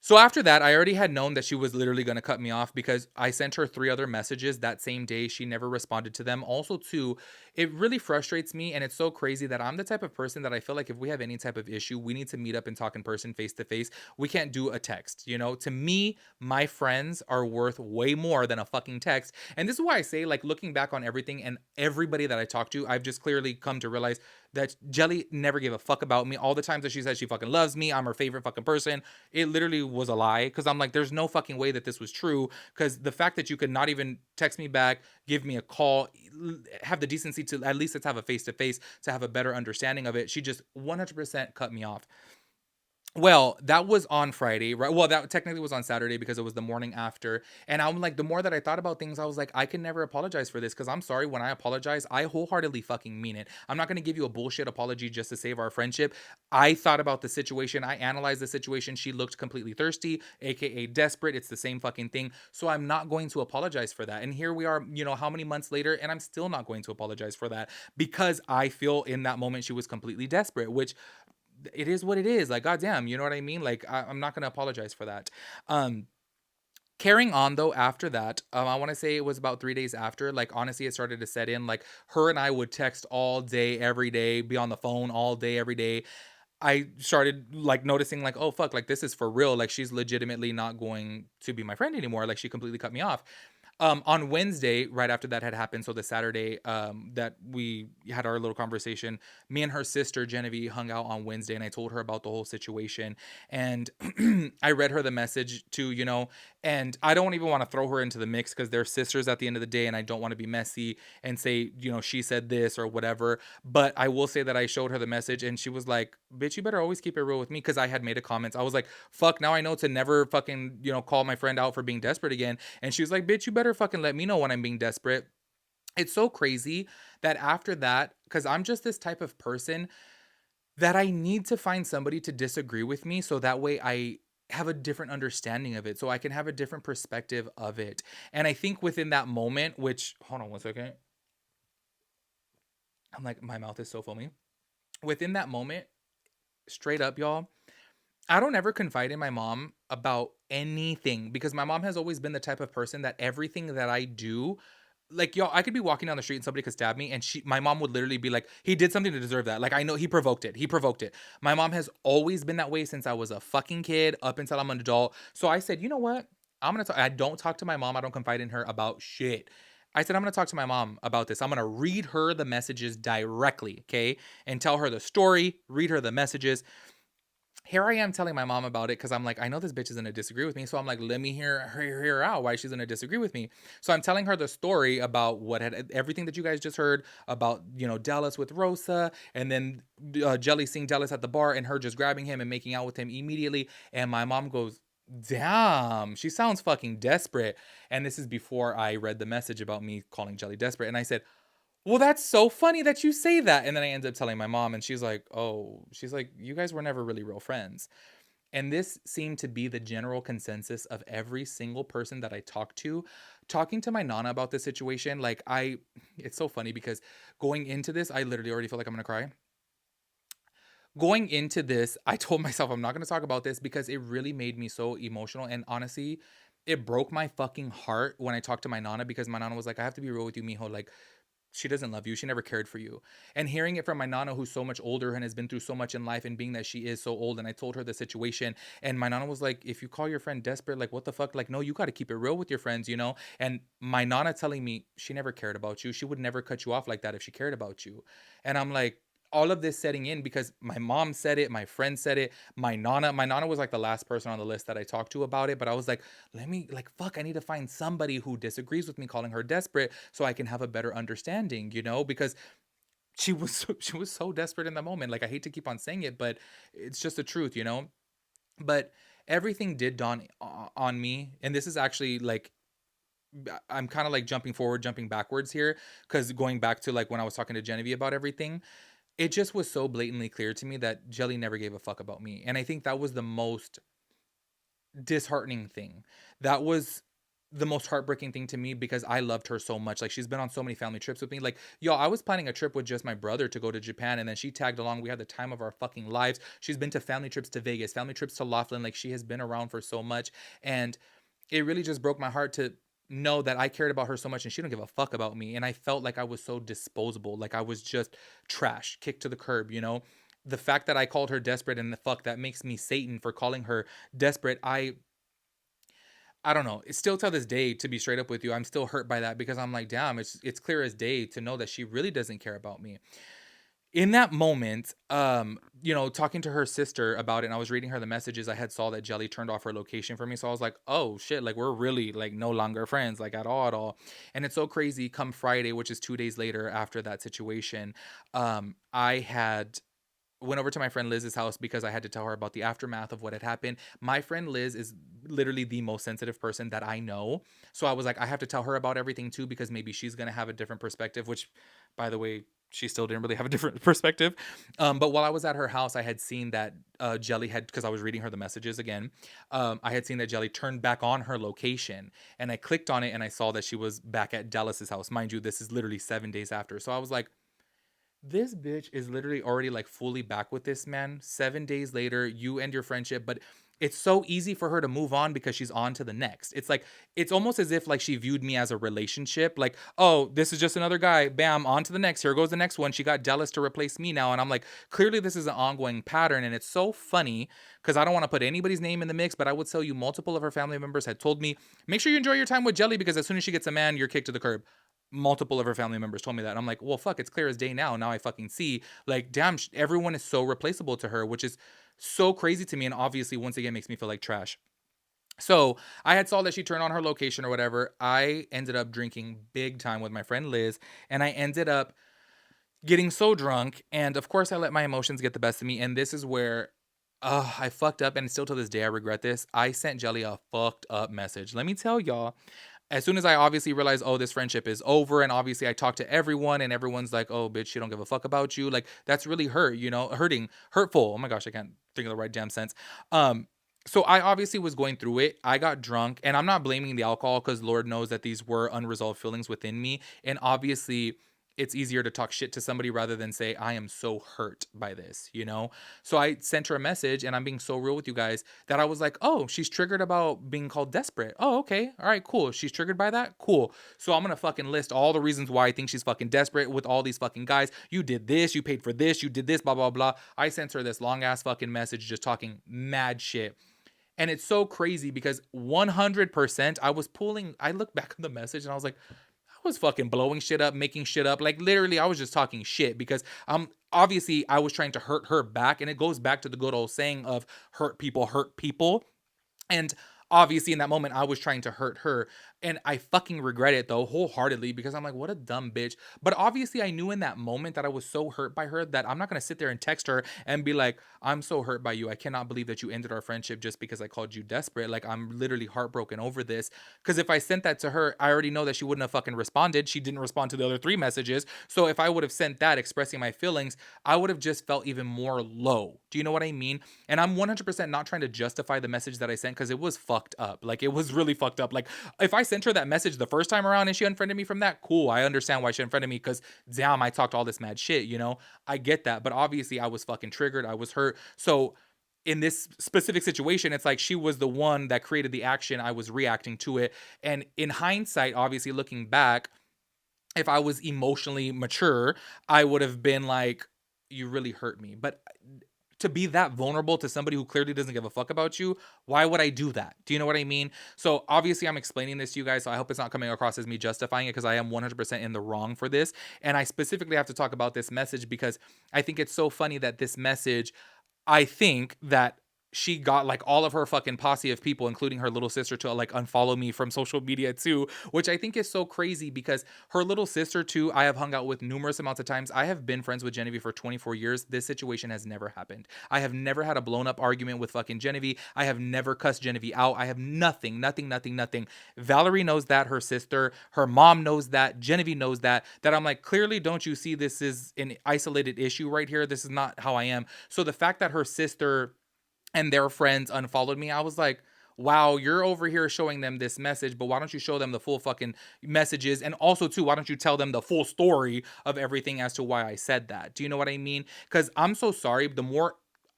so after that, I already had known that she was literally going to cut me off because I sent her 3 other messages that same day. She never responded to them. Also, too, it really frustrates me and it's so crazy that I'm the type of person that I feel like if we have any type of issue, we need to meet up and talk in person face to face. We can't do a text, To me, my friends are worth way more than a fucking text. And this is why I say, like, looking back on everything and everybody that I talked to, I've just clearly come to realize that Jelly never gave a fuck about me. All the times that she said she fucking loves me, I'm her favorite fucking person, it literally was a lie. Because I'm like, there's no fucking way that this was true. Because the fact that you could not even text me back, give me a call, have the decency to at least let's have a face to face to have a better understanding of it, she just 100% cut me off. Well, that was on Friday, right? Well, that technically was on Saturday because it was the morning after. And I'm like, the more that I thought about things, I was like, I can never apologize for this because I'm sorry. When I apologize, I wholeheartedly fucking mean it. I'm not going to give you a bullshit apology just to save our friendship. I thought about the situation. I analyzed the situation. She looked completely thirsty, aka desperate. It's the same fucking thing. So I'm not going to apologize for that. And here we are, how many months later, and I'm still not going to apologize for that because I feel in that moment she was completely desperate, which it is what it is. Like, goddamn, you know what I mean? Like, I'm not gonna apologize for that. Um, Carrying on though, after that, I want to say it was about 3 days after. Like, honestly, it started to set in. Like, her and I would text all day, every day, be on the phone all day, every day. I started like noticing, like, oh fuck, like this is for real. Like, she's legitimately not going to be my friend anymore. Like, she completely cut me off. On Wednesday, right after that had happened, so the Saturday that we had our little conversation, me and her sister Genevieve hung out on Wednesday, and I told her about the whole situation, and I read her the message too, and I don't even want to throw her into the mix because they're sisters at the end of the day, and I don't want to be messy and say, she said this or whatever. But I will say that I showed her the message, and she was like, "Bitch, you better always keep it real with me," because I had made a comment. I was like, "Fuck, now I know to never fucking call my friend out for being desperate again." And she was like, bitch, you better fucking let me know when I'm being desperate. It's so crazy that after that, because I'm just this type of person that I need to find somebody to disagree with me so that way I have a different understanding of it, so I can have a different perspective of it. And I think within that moment, which, hold on one second, I'm like, my mouth is so foamy. Within that moment, straight up, y'all, I don't ever confide in my mom about anything because my mom has always been the type of person that everything that I do, like, yo, I could be walking down the street and somebody could stab me, and my mom would literally be like, he did something to deserve that. Like, I know he provoked it. He provoked it. My mom has always been that way since I was a fucking kid up until I'm an adult. So I said, you know what? I don't talk to my mom. I don't confide in her about shit. I said, I'm gonna talk to my mom about this. I'm gonna read her the messages directly, okay? And tell her the story, read her the messages. Here I am telling my mom about it because I'm like, I know this bitch is gonna disagree with me. So I'm like, let me hear her out why she's gonna disagree with me. So I'm telling her the story about what had everything that you guys just heard about, Dallas with Rosa, and then Jelly seeing Dallas at the bar and her just grabbing him and making out with him immediately. And my mom goes, damn, she sounds fucking desperate. And this is before I read the message about me calling Jelly desperate. And I said, well, that's so funny that you say that. And then I ended up telling my mom, and she's like, oh, she's like, you guys were never really real friends. And this seemed to be the general consensus of every single person that I talked to. Talking to my Nana about this situation, like, it's so funny because going into this, I literally already feel like I'm gonna cry. Going into this, I told myself I'm not gonna talk about this because it really made me so emotional. And honestly, it broke my fucking heart when I talked to my Nana because my Nana was like, I have to be real with you, mijo. Like, she doesn't love you. She never cared for you. And hearing it from my nana, who's so much older and has been through so much in life, and being that she is so old, and I told her the situation, and my nana was like, if you call your friend desperate, like, what the fuck? Like, no, you got to keep it real with your friends. And my nana telling me she never cared about you. She would never cut you off like that if she cared about you. And I'm like, all of this setting in because my mom said it, my friend said it, my nana was like the last person on the list that I talked to about it, but I was like, let me like fuck, I need to find somebody who disagrees with me calling her desperate so I can have a better understanding, because she was so desperate in the moment. Like I hate to keep on saying it, but it's just the truth. But everything did dawn on me, and this is actually like I'm kind of like jumping forward, jumping backwards here, because going back to like when I was talking to Genevieve about everything, it just was so blatantly clear to me that Jelly never gave a fuck about me. And I think that was the most disheartening thing. That was the most heartbreaking thing to me because I loved her so much. Like she's been on so many family trips with me. Like, yo, I was planning a trip with just my brother to go to Japan and then she tagged along. We had the time of our fucking lives. She's been to family trips to Vegas, family trips to Laughlin. Like she has been around for so much. And it really just broke my heart to know that I cared about her so much and she don't give a fuck about me. And I felt like I was so disposable. Like I was just trash, kicked to the curb. The fact that I called her desperate and the fuck that makes me Satan for calling her desperate. I don't know. It's still to this day, to be straight up with you, I'm still hurt by that because I'm like, damn, it's clear as day to know that she really doesn't care about me. In that moment, talking to her sister about it, and I was reading her the messages, I had saw that Jelly turned off her location for me. So I was like, oh shit, like we're really like no longer friends, like at all. And it's so crazy. Come Friday, which is 2 days later after that situation, I had went over to my friend Liz's house because I had to tell her about the aftermath of what had happened. My friend Liz is literally the most sensitive person that I know. So I was like, I have to tell her about everything too because maybe she's going to have a different perspective, which, by the way, she still didn't really have a different perspective. But while I was at her house, I had seen that Jelly had, because I was reading her the messages again, I had seen that Jelly turned back on her location. And I clicked on it and I saw that she was back at Dallas's house. Mind you, this is literally 7 days after. So I was like, this bitch is literally already like fully back with this man. 7 days later, you end your friendship, but it's so easy for her to move on because she's on to the next. It's like, it's almost as if like she viewed me as a relationship. Like, oh, this is just another guy. Bam, on to the next. Here goes the next one. She got jealous to replace me now. And I'm like, clearly this is an ongoing pattern. And it's so funny because I don't want to put anybody's name in the mix, but I would tell you multiple of her family members had told me, make sure you enjoy your time with Jelly because as soon as she gets a man, you're kicked to the curb. Multiple of her family members told me that. And I'm like, well, fuck, it's clear as day now. Now I fucking see. Like, damn, everyone is so replaceable to her, which is so crazy to me. And obviously, once again, makes me feel like trash. So I had saw that she turned on her location or whatever. I ended up drinking big time with my friend Liz, and I ended up getting so drunk. And of course, I let my emotions get the best of me. And this is where I fucked up. And still to this day, I regret this. I sent Jelly a fucked up message. Let me tell y'all, as soon as I obviously realized, oh, this friendship is over, and obviously I talked to everyone, and everyone's like, oh, bitch, she don't give a fuck about you. Like, that's really hurting, hurtful. Oh my gosh, I can't think of the right damn sense. Um, so I obviously was going through it. I got drunk, and I'm not blaming the alcohol because Lord knows that these were unresolved feelings within me. And obviously, it's easier to talk shit to somebody rather than say, I am so hurt by this. So I sent her a message, and I'm being so real with you guys that I was like, oh, she's triggered about being called desperate. Oh, okay. All right, cool. She's triggered by that? Cool. So I'm gonna fucking list all the reasons why I think she's fucking desperate with all these fucking guys. You did this, you paid for this, you did this, blah, blah, blah. I sent her this long ass fucking message just talking mad shit. And it's so crazy because 100% I look back on the message and I was like, I was fucking blowing shit up, making shit up. Like literally, I was just talking shit because obviously I was trying to hurt her back. And it goes back to the good old saying of hurt people hurt people. And obviously in that moment I was trying to hurt her, and I fucking regret it though wholeheartedly because I'm like, what a dumb bitch. But obviously I knew in that moment that I was so hurt by her that I'm not going to sit there and text her and be like, I'm so hurt by you, I cannot believe that you ended our friendship just because I called you desperate. Like, I'm literally heartbroken over this. Because if I sent that to her, I already know that she wouldn't have fucking responded. She didn't respond to the other 3 messages. So if I would have sent that expressing my feelings, I would have just felt even more low. Do you know what I mean? And I'm 100% not trying to justify the message that I sent because it was fucked up. Like, it was really fucked up. Like, if I sent her that message the first time around and she unfriended me from that, cool. I understand why she unfriended me because, damn, I talked all this mad shit. I get that. But obviously, I was fucking triggered. I was hurt. So, in this specific situation, it's like she was the one that created the action. I was reacting to it. And in hindsight, obviously, looking back, if I was emotionally mature, I would have been like, you really hurt me. But to be that vulnerable to somebody who clearly doesn't give a fuck about you, why would I do that? Do you know what I mean? So obviously I'm explaining this to you guys, so I hope it's not coming across as me justifying it, because I am 100% in the wrong for this. And I specifically have to talk about this message because I think it's so funny that this message, I think that she got like all of her fucking posse of people, including her little sister, to like unfollow me from social media too, which I think is so crazy because her little sister too, I have hung out with numerous amounts of times. I have been friends with Genevieve for 24 years. This situation has never happened. I have never had a blown up argument with fucking Genevieve. I have never cussed Genevieve out. I have nothing, nothing, nothing, nothing. Valerie knows that. Her sister, her mom knows that. Genevieve knows that. That I'm like, clearly, don't you see this is an isolated issue right here? This is not how I am. So the fact that her sister and their friends unfollowed me, I was like, wow, you're over here showing them this message, but why don't you show them the full fucking messages? And also, too, why don't you tell them the full story of everything as to why I said that? Do you know what I mean? Because I'm so sorry. The more,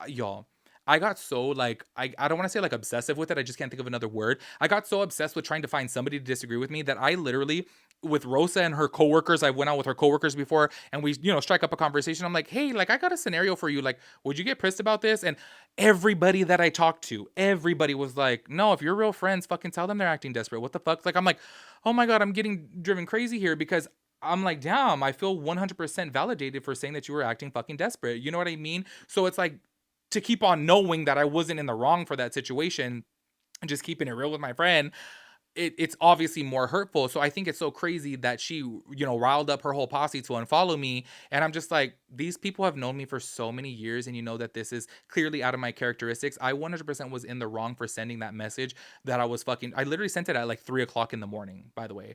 y'all, I got so like, I don't want to say like obsessive with it. I just can't think of another word. I got so obsessed with trying to find somebody to disagree with me that I literally, with Rosa and her coworkers, I went out with her coworkers before and we, strike up a conversation. I'm like, hey, like I got a scenario for you. Like, would you get pissed about this? And everybody that I talked to, everybody was like, no, if you're real friends, fucking tell them they're acting desperate. What the fuck? Like, I'm like, oh my God, I'm getting driven crazy here because I'm like, damn, I feel 100% validated for saying that you were acting fucking desperate. You know what I mean? So it's like, to keep on knowing that I wasn't in the wrong for that situation and just keeping it real with my friend, it's obviously more hurtful. So I think it's so crazy that she, riled up her whole posse to unfollow me. And I'm just like, these people have known me for so many years, and you know that this is clearly out of my characteristics. I 100% was in the wrong for sending that message that I literally sent it at like 3 o'clock in the morning, by the way.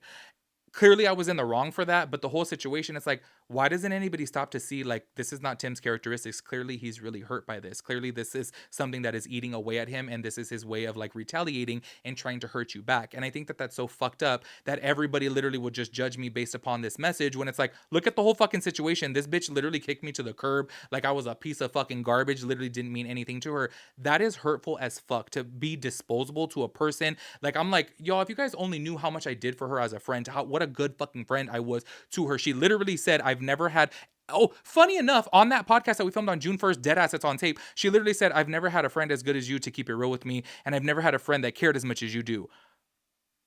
Clearly I was in the wrong for that, but the whole situation, it's like, why doesn't anybody stop to see like this is not Tim's characteristics? Clearly he's really hurt by this. Clearly this is something that is eating away at him, and this is his way of like retaliating and trying to hurt you back. And I think that that's so fucked up that everybody literally would just judge me based upon this message, when it's like, look at the whole fucking situation. This bitch literally kicked me to the curb like I was a piece of fucking garbage, literally didn't mean anything to her. That is hurtful as fuck, to be disposable to a person. Like, I'm like, y'all, if you guys only knew how much I did for her as a friend, what a good fucking friend I was to her. She literally said, I've never had. Oh, funny enough, on that podcast that we filmed on June 1st, dead ass, it's on tape. She literally said, I've never had a friend as good as you to keep it real with me, and I've never had a friend that cared as much as you do.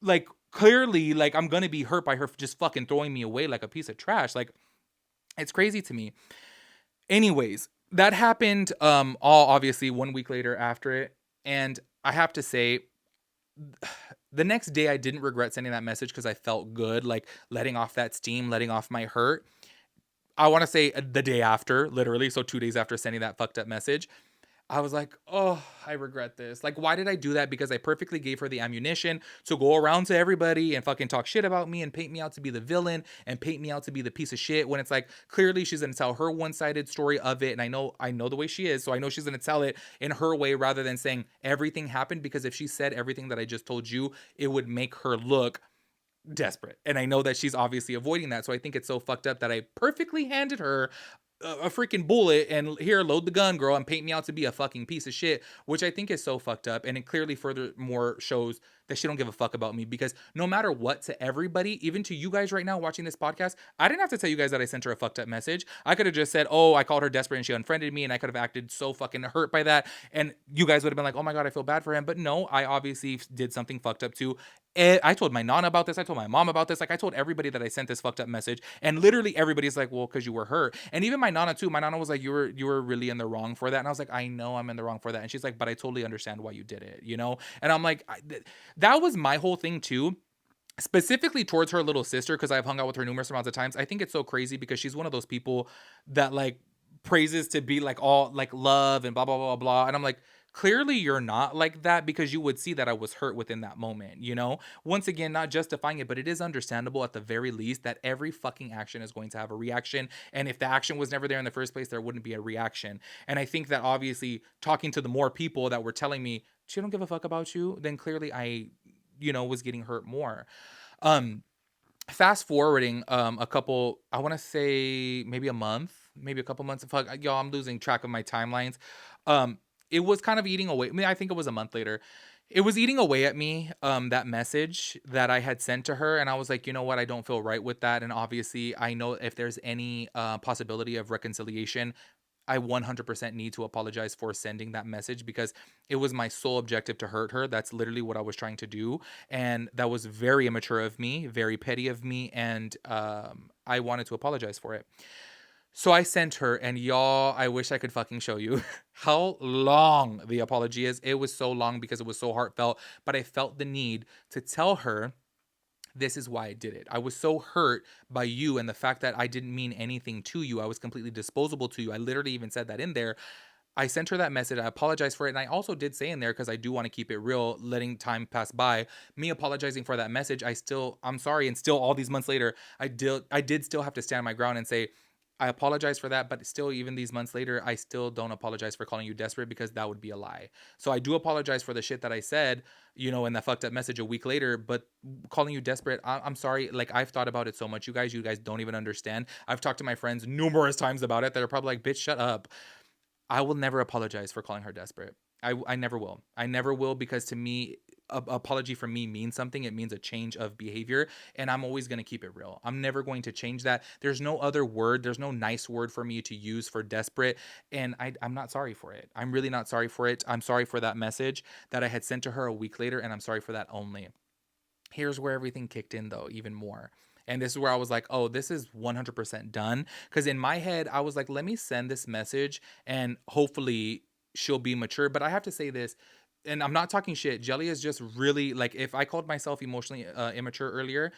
Like, clearly, like, I'm gonna be hurt by her just fucking throwing me away like a piece of trash. Like, it's crazy to me. Anyways, that happened all obviously 1 week later after it. And I have to say, the next day I didn't regret sending that message because I felt good, like letting off that steam, letting off my hurt. I want to say the day after, literally, so 2 days after sending that fucked up message, I was like, oh, I regret this. Like, why did I do that? Because I perfectly gave her the ammunition to go around to everybody and fucking talk shit about me and paint me out to be the villain and paint me out to be the piece of shit, when it's like, clearly she's going to tell her one-sided story of it. And I know the way she is. So I know she's going to tell it in her way rather than saying everything happened, because if she said everything that I just told you, it would make her look desperate. And I know that she's obviously avoiding that. So I think it's so fucked up that I perfectly handed her a freaking bullet and, here, load the gun, girl, and paint me out to be a fucking piece of shit, which I think is so fucked up. And it clearly furthermore shows that she don't give a fuck about me, because no matter what, to everybody, even to you guys right now watching this podcast, I didn't have to tell you guys that I sent her a fucked up message. I could have just said, oh, I called her desperate and she unfriended me, and I could have acted so fucking hurt by that, and you guys would have been like, oh my God, I feel bad for him. But no, I obviously did something fucked up too. I told my nana about this. I told my mom about this. Like, I told everybody that I sent this fucked up message, and literally everybody's like, well, because you were hurt. And even my nana too. My nana was like, you were really in the wrong for that. And I was like, I know I'm in the wrong for that. And she's like, but I totally understand why you did it, you know? And I'm like, that was my whole thing too, specifically towards her little sister, because I've hung out with her numerous amounts of times. I think it's so crazy because she's one of those people that like praises to be like all like love and blah blah blah blah. And I'm like, clearly you're not like that, because you would see that I was hurt within that moment, you know? Once again, not justifying it, but it is understandable at the very least that every fucking action is going to have a reaction. And if the action was never there in the first place, there wouldn't be a reaction. And I think that obviously talking to the more people that were telling me, she don't give a fuck about you, then clearly I, was getting hurt more. Um, Fast forwarding a couple, I want to say maybe a month, maybe a couple months. Fuck, y'all, I'm losing track of my timelines. Um, it was kind of eating away. I mean, I think it was a month later. It was eating away at me, that message that I had sent to her. And I was like, you know what? I don't feel right with that. And obviously, I know if there's any possibility of reconciliation, I 100% need to apologize for sending that message because it was my sole objective to hurt her. That's literally what I was trying to do. And that was very immature of me, very petty of me. And I wanted to apologize for it. So I sent her, and y'all, I wish I could fucking show you how long the apology is. It was so long because it was so heartfelt, but I felt the need to tell her this is why I did it. I was so hurt by you and the fact that I didn't mean anything to you. I was completely disposable to you. I literally even said that in there. I sent her that message. I apologized for it. And I also did say in there, because I do want to keep it real, letting time pass by, me apologizing for that message. I'm sorry. And still all these months later, I did still have to stand my ground and say, I apologize for that, but still, even these months later, I still don't apologize for calling you desperate because that would be a lie. So I do apologize for the shit that I said, in that fucked up message a week later, but calling you desperate, I'm sorry. Like, I've thought about it so much. You guys don't even understand. I've talked to my friends numerous times about it. They're probably like, bitch, shut up. I will never apologize for calling her desperate. I never will. I never will because to me, apology for me means something. It means a change of behavior, and I'm always going to keep it real. I'm never going to change that. There's no other word. There's no nice word for me to use for desperate, and I'm not sorry for it. I'm really not sorry for it. I'm sorry for that message that I had sent to her a week later, and I'm sorry for that only. Here's where everything kicked in though, even more. And this is where I was like, oh, this is 100% done. Because in my head, I was like, let me send this message and hopefully she'll be mature. But I have to say this, and I'm not talking shit. Jelly is just really like, if I called myself emotionally immature earlier,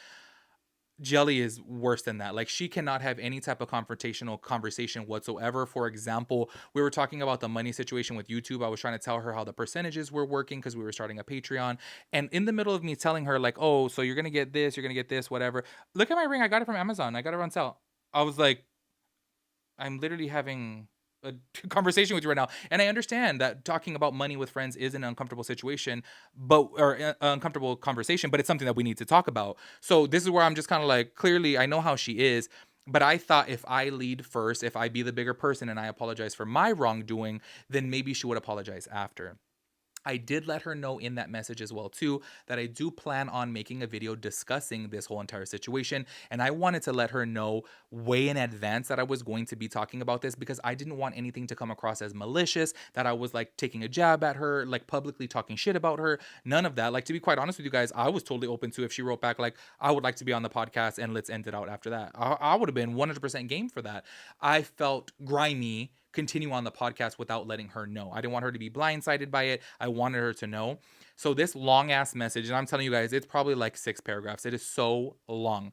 Jelly is worse than that. Like, she cannot have any type of confrontational conversation whatsoever. For example, we were talking about the money situation with YouTube. I was trying to tell her how the percentages were working because we were starting a Patreon. And in the middle of me telling her, like, oh, so you're gonna get this, you're gonna get this, whatever. Look at my ring. I got it from Amazon. I got it on sale. I was like, I'm literally having a conversation with you right now. And I understand that talking about money with friends is an uncomfortable situation, or an uncomfortable conversation, but it's something that we need to talk about. So this is where I'm just kind of like, clearly, I know how she is. But I thought if I lead first, if I be the bigger person and I apologize for my wrongdoing, then maybe she would apologize after. I did let her know in that message as well too that I do plan on making a video discussing this whole entire situation, and I wanted to let her know way in advance that I was going to be talking about this because I didn't want anything to come across as malicious, that I was like taking a jab at her, like publicly talking shit about her. None of that. Like, to be quite honest with you guys, I was totally open to if she wrote back like, I would like to be on the podcast and let's end it out after that. I would have been 100% game for that. I felt grimy continue on the podcast without letting her know. I didn't want her to be blindsided by it. I wanted her to know. So this long ass message, and I'm telling you guys, it's probably like 6 paragraphs. It is so long.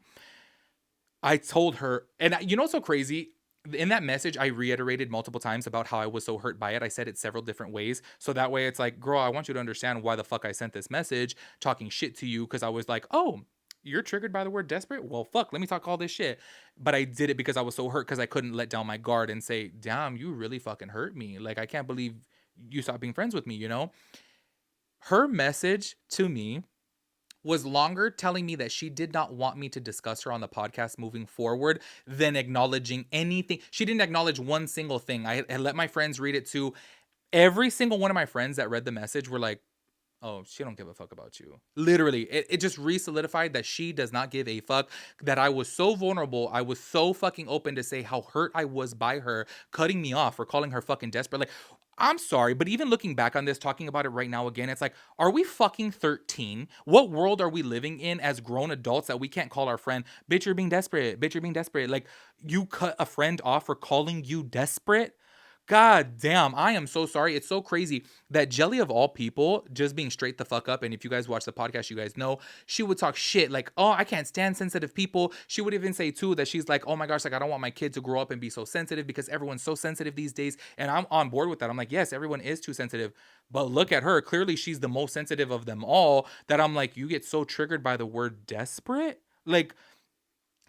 I told her, and you know what's so crazy? In that message, I reiterated multiple times about how I was so hurt by it. I said it several different ways. So that way it's like, girl, I want you to understand why the fuck I sent this message talking shit to you. Because I was like, oh, you're triggered by the word desperate? Well, fuck, let me talk all this shit. But I did it because I was so hurt because I couldn't let down my guard and say, damn, you really fucking hurt me. Like, I can't believe you stopped being friends with me, you know? Her message to me was longer telling me that she did not want me to discuss her on the podcast moving forward than acknowledging anything. She didn't acknowledge one single thing. I let my friends read it too. Every single one of my friends that read the message were like, oh, she don't give a fuck about you. Literally, it just re-solidified that she does not give a fuck, that I was so vulnerable. I was so fucking open to say how hurt I was by her cutting me off or calling her fucking desperate. Like, I'm sorry, but even looking back on this, talking about it right now again, it's like, are we fucking 13? What world are we living in as grown adults that we can't call our friend, bitch, you're being desperate, bitch, you're being desperate? Like, you cut a friend off for calling you desperate? God damn, I am so sorry. It's so crazy that Jelly of all people just being straight the fuck up. And if you guys watch the podcast, you guys know she would talk shit like, oh, I can't stand sensitive people. She would even say too that she's like, oh my gosh, like I don't want my kid to grow up and be so sensitive because everyone's so sensitive these days. And I'm on board with that. I'm like, yes, everyone is too sensitive. But look at her. Clearly, she's the most sensitive of them all. That I'm like, you get so triggered by the word desperate. Like,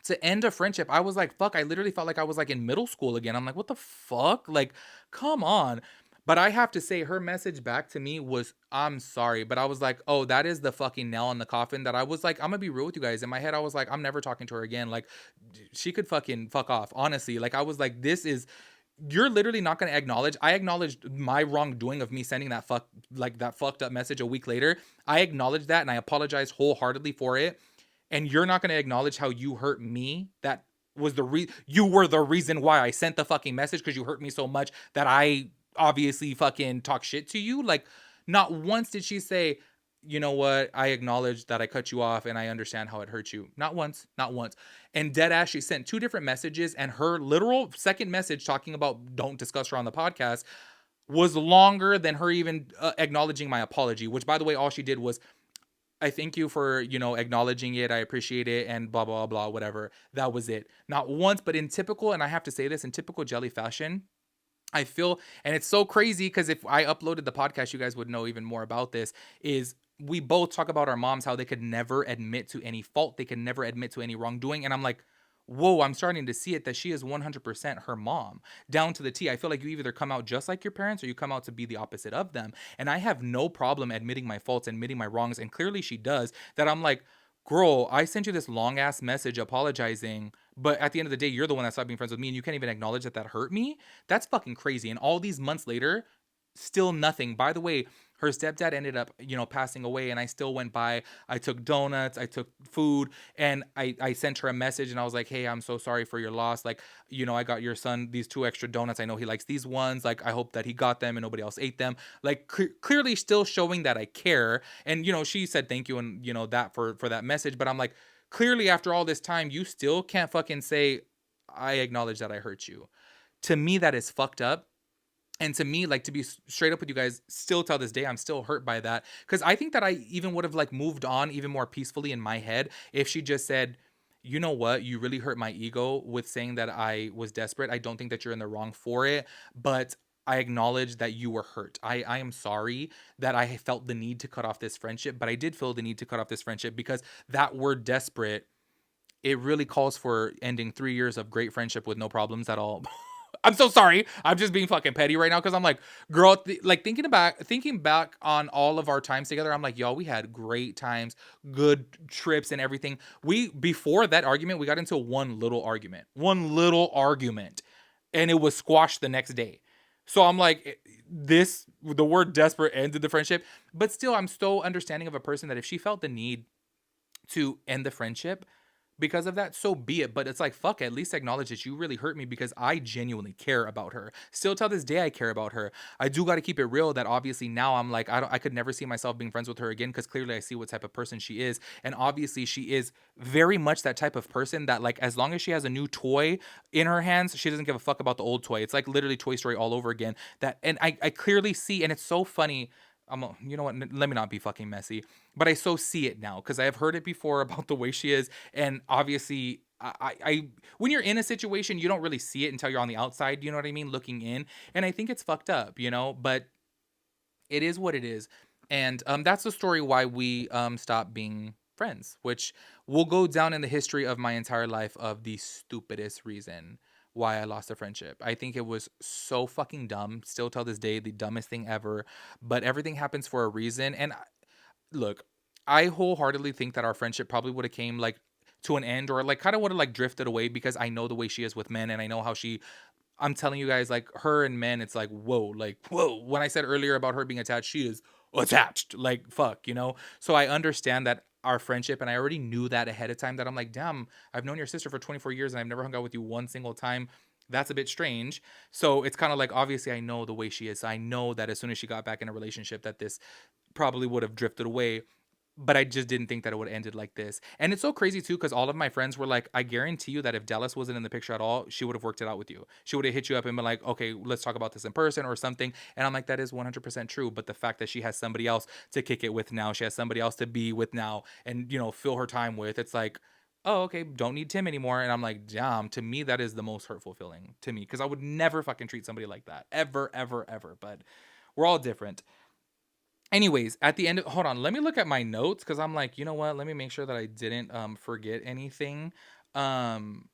to end a friendship, I was like, fuck, I literally felt like I was like in middle school again. I'm like, what the fuck? Like, come on. But I have to say, her message back to me was, I'm sorry. But I was like, oh, that is the fucking nail in the coffin that I was like, I'm gonna be real with you guys. In my head, I was like, I'm never talking to her again. Like, she could fucking fuck off. Honestly. Like, I was like, this is, you're literally not gonna acknowledge. I acknowledged my wrongdoing of me sending that fucked up message a week later. I acknowledged that and I apologized wholeheartedly for it, and you're not going to acknowledge how you hurt me, that you were the reason why I sent the fucking message, because you hurt me so much that I obviously fucking talk shit to you. Like, not once did she say, you know what, I acknowledge that I cut you off and I understand how it hurt you. Not once, not once. And dead ass, she sent two different messages, and her literal second message talking about don't discuss her on the podcast was longer than her even acknowledging my apology, which, by the way, all she did was, I thank you for, acknowledging it. I appreciate it, and blah, blah, blah, whatever. That was it. Not once, but in typical, and I have to say this, in typical Jelly fashion, I feel, and it's so crazy because if I uploaded the podcast, you guys would know even more about this, is we both talk about our moms, how they could never admit to any fault. They could never admit to any wrongdoing. And I'm like, whoa, I'm starting to see it, that she is 100% her mom down to the T. I feel like you either come out just like your parents or you come out to be the opposite of them. And I have no problem admitting my faults, admitting my wrongs. And clearly she does. That I'm like, girl, I sent you this long ass message apologizing, but at the end of the day, you're the one that stopped being friends with me, and you can't even acknowledge that that hurt me. That's fucking crazy. And all these months later, still nothing. By the way, her stepdad ended up, passing away, and I still went by. I took donuts, I took food, and I sent her a message, and I was like, hey, I'm so sorry for your loss. Like, I got your son these 2 extra donuts. I know he likes these ones. Like, I hope that he got them and nobody else ate them. Like, clearly still showing that I care. And, she said thank you and, that for that message. But I'm like, clearly after all this time, you still can't fucking say, I acknowledge that I hurt you. To me, that is fucked up. And to me, like, to be straight up with you guys, still till this day, I'm still hurt by that. Because I think that I even would have, like, moved on even more peacefully in my head if she just said, you know what, you really hurt my ego with saying that I was desperate. I don't think that you're in the wrong for it, but I acknowledge that you were hurt. I am sorry that I felt the need to cut off this friendship, but I did feel the need to cut off this friendship because that word desperate, it really calls for ending 3 years of great friendship with no problems at all. I'm so sorry. I'm just being fucking petty right now because I'm like, girl, like thinking back on all of our times together, I'm like, y'all, we had great times, good trips and everything. Before that argument, we got into one little argument, and it was squashed the next day. So I'm like, the word desperate ended the friendship, but still, I'm so understanding of a person that if she felt the need to end the friendship because of that, so be it. But it's like, fuck, at least acknowledge that you really hurt me because I genuinely care about her. Still till this day, I care about her. I do got to keep it real that obviously now I'm like, I could never see myself being friends with her again because clearly I see what type of person she is. And obviously she is very much that type of person that, like, as long as she has a new toy in her hands, she doesn't give a fuck about the old toy. It's like literally Toy Story all over again. And I clearly see, and it's so funny. You know what? Let me not be fucking messy, but I so see it now because I have heard it before about the way she is, and obviously, when you're in a situation, you don't really see it until you're on the outside. You know what I mean? Looking in, and I think it's fucked up, but it is what it is, and that's the story why we stopped being friends, which will go down in the history of my entire life of the stupidest reason why I lost a friendship. I think it was so fucking dumb. Still till this day, the dumbest thing ever. But everything happens for a reason. And look, I wholeheartedly think that our friendship probably would have came like to an end, or like kind of would have like drifted away because I know the way she is with men, and I know how she, I'm telling you guys, like, her and men, it's like whoa. When I said earlier about her being attached, she is attached. Like, fuck. So I understand that our friendship, and I already knew that ahead of time, that I'm like, damn, I've known your sister for 24 years and I've never hung out with you one single time. That's a bit strange. So it's kind of like, obviously, I know the way she is. I know that as soon as she got back in a relationship, that this probably would have drifted away, but I just didn't think that it would have ended like this. And it's so crazy too, because all of my friends were like, I guarantee you that if Dallas wasn't in the picture at all, she would have worked it out with you. She would have hit you up and been like, okay, let's talk about this in person or something. And I'm like, that is 100% true. But the fact that she has somebody else to kick it with now, she has somebody else to be with now and, fill her time with, it's like, oh, okay, don't need Tim anymore. And I'm like, damn, to me, that is the most hurtful feeling to me, because I would never fucking treat somebody like that. Ever, ever, ever. But we're all different. Anyways, at the end hold on, let me look at my notes because I'm like, you know what? Let me make sure that I didn't forget anything. Um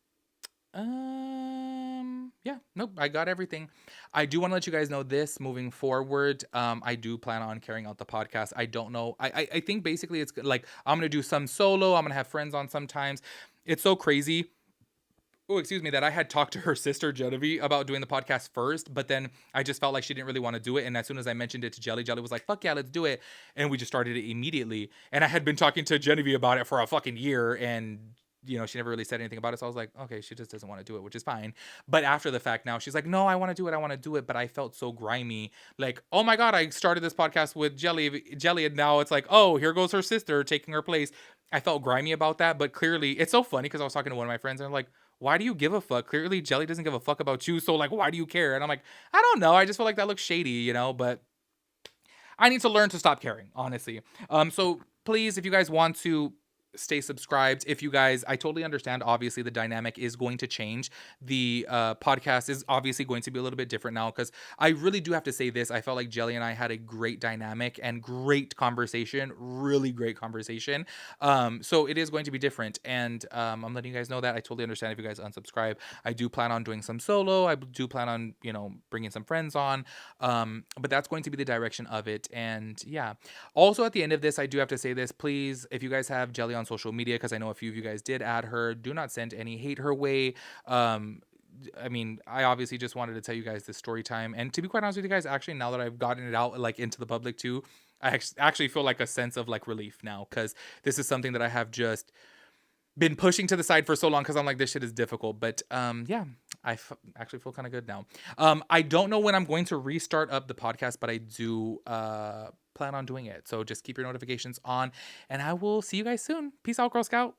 yeah, nope, I got everything. I do want to let you guys know this moving forward. I do plan on carrying out the podcast. I don't know. I think basically it's like I'm gonna do some solo, I'm gonna have friends on sometimes. It's so crazy, oh, excuse me, that I had talked to her sister Genevieve about doing the podcast first, but then I just felt like she didn't really want to do it. And as soon as I mentioned it to Jelly was like, fuck yeah, let's do it. And we just started it immediately. And I had been talking to Genevieve about it for a fucking year, and she never really said anything about it. So I was like, okay, she just doesn't want to do it, which is fine. But after the fact now, she's like, no, I want to do it. I want to do it. But I felt so grimy. Like, oh my God, I started this podcast with Jelly. And now it's like, oh, here goes her sister taking her place. I felt grimy about that. But clearly, it's so funny because I was talking to one of my friends and I'm like, why do you give a fuck? Clearly, Jelly doesn't give a fuck about you. So, like, why do you care? And I'm like, I don't know. I just feel like that looks shady. But I need to learn to stop caring, honestly. So please, if you guys want to stay subscribed, if you guys, I totally understand. Obviously, the dynamic is going to change. The podcast is obviously going to be a little bit different now because I really do have to say this. I felt like Jelly and I had a great dynamic and great conversation, really great conversation. So it is going to be different, and I'm letting you guys know that I totally understand if you guys unsubscribe. I do plan on doing some solo. I do plan on bringing some friends on. But that's going to be the direction of it. And yeah. Also, at the end of this, I do have to say this. Please, if you guys have Jelly on social media, because I know a few of you guys did add her, do not send any hate her way. I mean, I obviously just wanted to tell you guys this story time. And to be quite honest with you guys, actually, now that I've gotten it out like into the public too, I actually feel like a sense of like relief now because this is something that I have just been pushing to the side for so long because I'm like, this shit is difficult. But yeah, actually feel kind of good now. I don't know when I'm going to restart up the podcast, but I do plan on doing it. So just keep your notifications on, and I will see you guys soon. Peace out, Girl Scout.